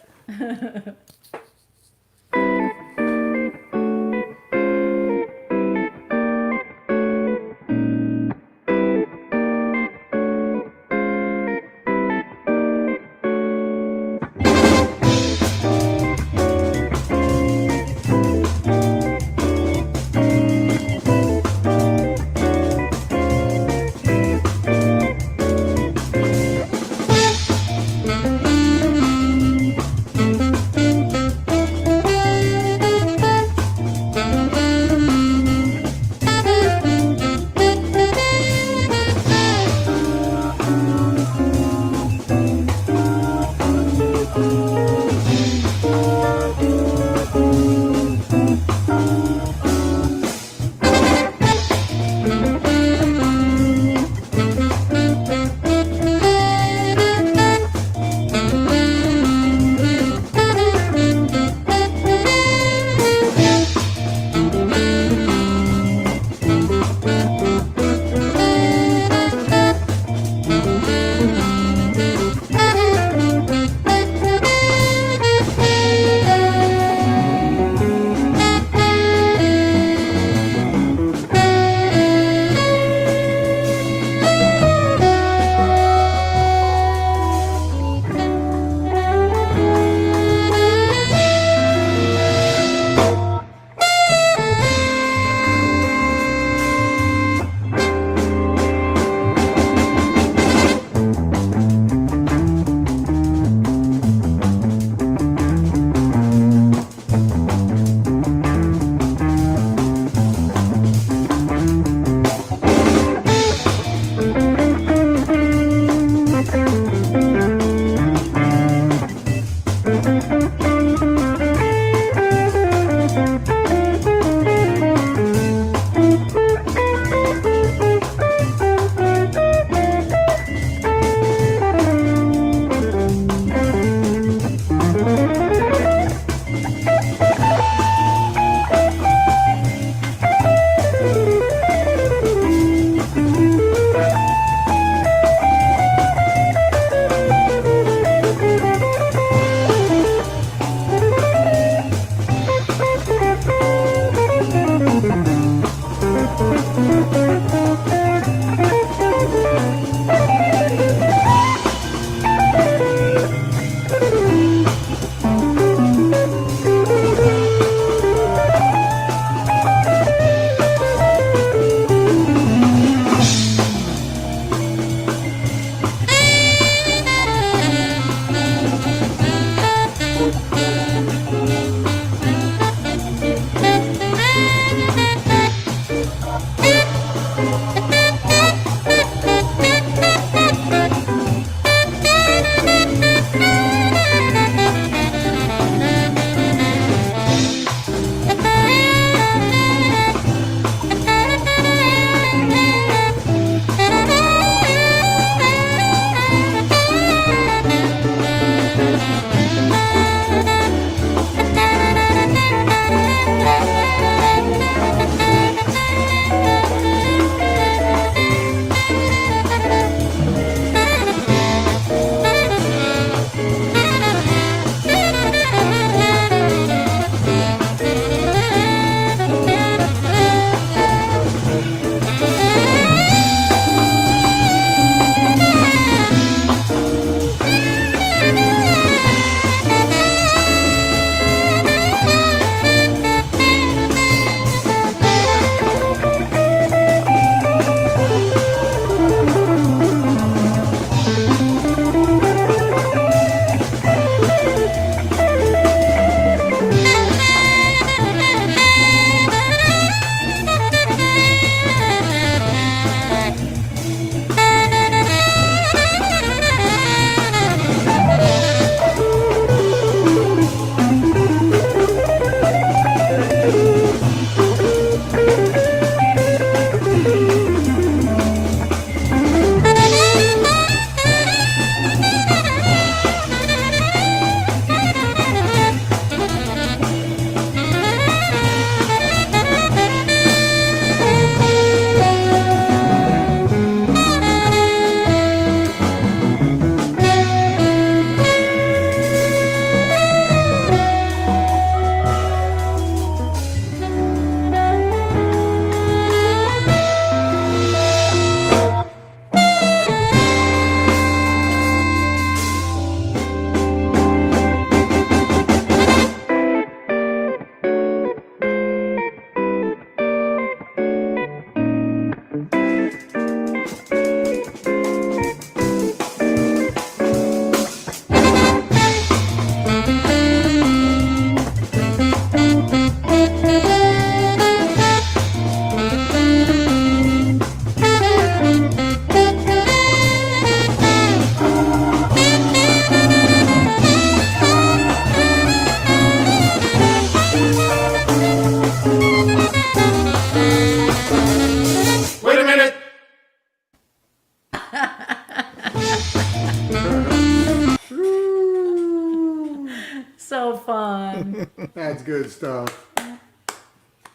so fun. That's good stuff.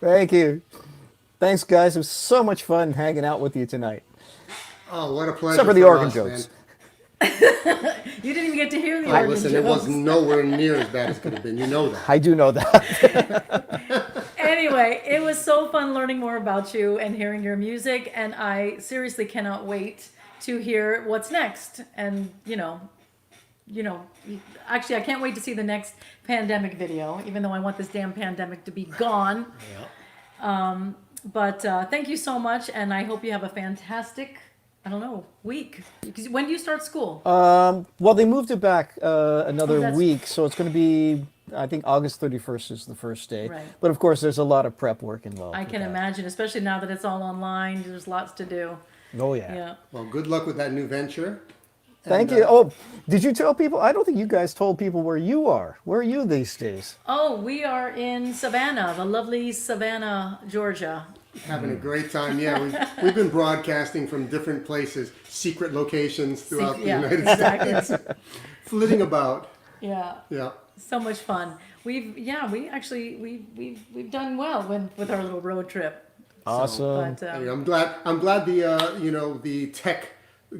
Thank you. Thanks, guys. It was so much fun hanging out with you tonight. Oh, what a pleasure. Except for the organ jokes. Man. You didn't even get to hear the Hey, organ listen, it jokes. was nowhere near as bad as it could have been. You know that. I do know that. Anyway, it was so fun learning more about you and hearing your music, and I seriously cannot wait to hear what's next. And actually, I can't wait to see the next pandemic video, even though I want this damn pandemic to be gone. Yeah. But thank you so much, and I hope you have a fantastic, week. Because when do you start school? Well, they moved it back another that's- week, so it's going to be, I think, August 31st is the first day. Right. But of course, there's a lot of prep work involved. I with can that. imagine, especially now that it's all online. There's lots to do. Oh, yeah. Yeah. Well, good luck with that new venture. Thank And, you. Oh, did you tell people? I don't think you guys told people where you are. Where are you these days? Oh, we are in Savannah, the lovely Savannah, Georgia. Having a great time. Yeah, we've been broadcasting from different places, secret locations throughout the United exactly. States, flitting about. Yeah. Yeah. So much fun. We've done well with our little road trip. Awesome. But Anyway, I'm glad the tech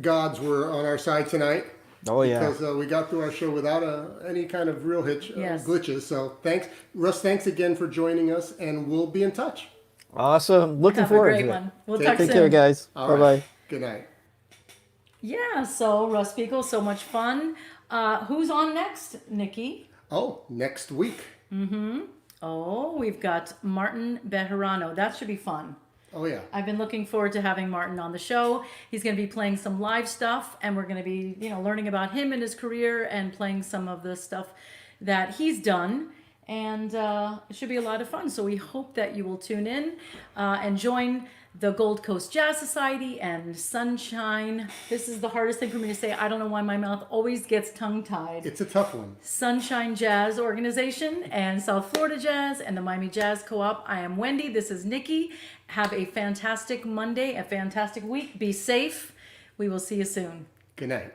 gods were on our side tonight. Oh, yeah. Because we got through our show without any kind of real Yes. glitches. So thanks, Russ. Thanks again for joining us, and we'll be in touch. Awesome. Looking have a forward great to it. one. We'll Take talk Take soon. care, guys. All Bye-bye. right. Good night. Yeah. So Russ Spiegel, so much fun. Who's on next, Nikki? Oh, next week. Oh, we've got Martin Bejarano. That should be fun. Oh yeah. I've been looking forward to having Martin on the show. He's going to be playing some live stuff, and we're going to be, learning about him and his career and playing some of the stuff that he's done. And it should be a lot of fun. So we hope that you will tune in and join the Gold Coast Jazz Society and Sunshine. This is the hardest thing for me to say. I don't know why my mouth always gets tongue-tied. It's a tough one. Sunshine Jazz Organization and South Florida Jazz and the Miami Jazz Co-op. I am Wendy. This is Nikki. Have a fantastic Monday, a fantastic week. Be safe. We will see you soon. Good night.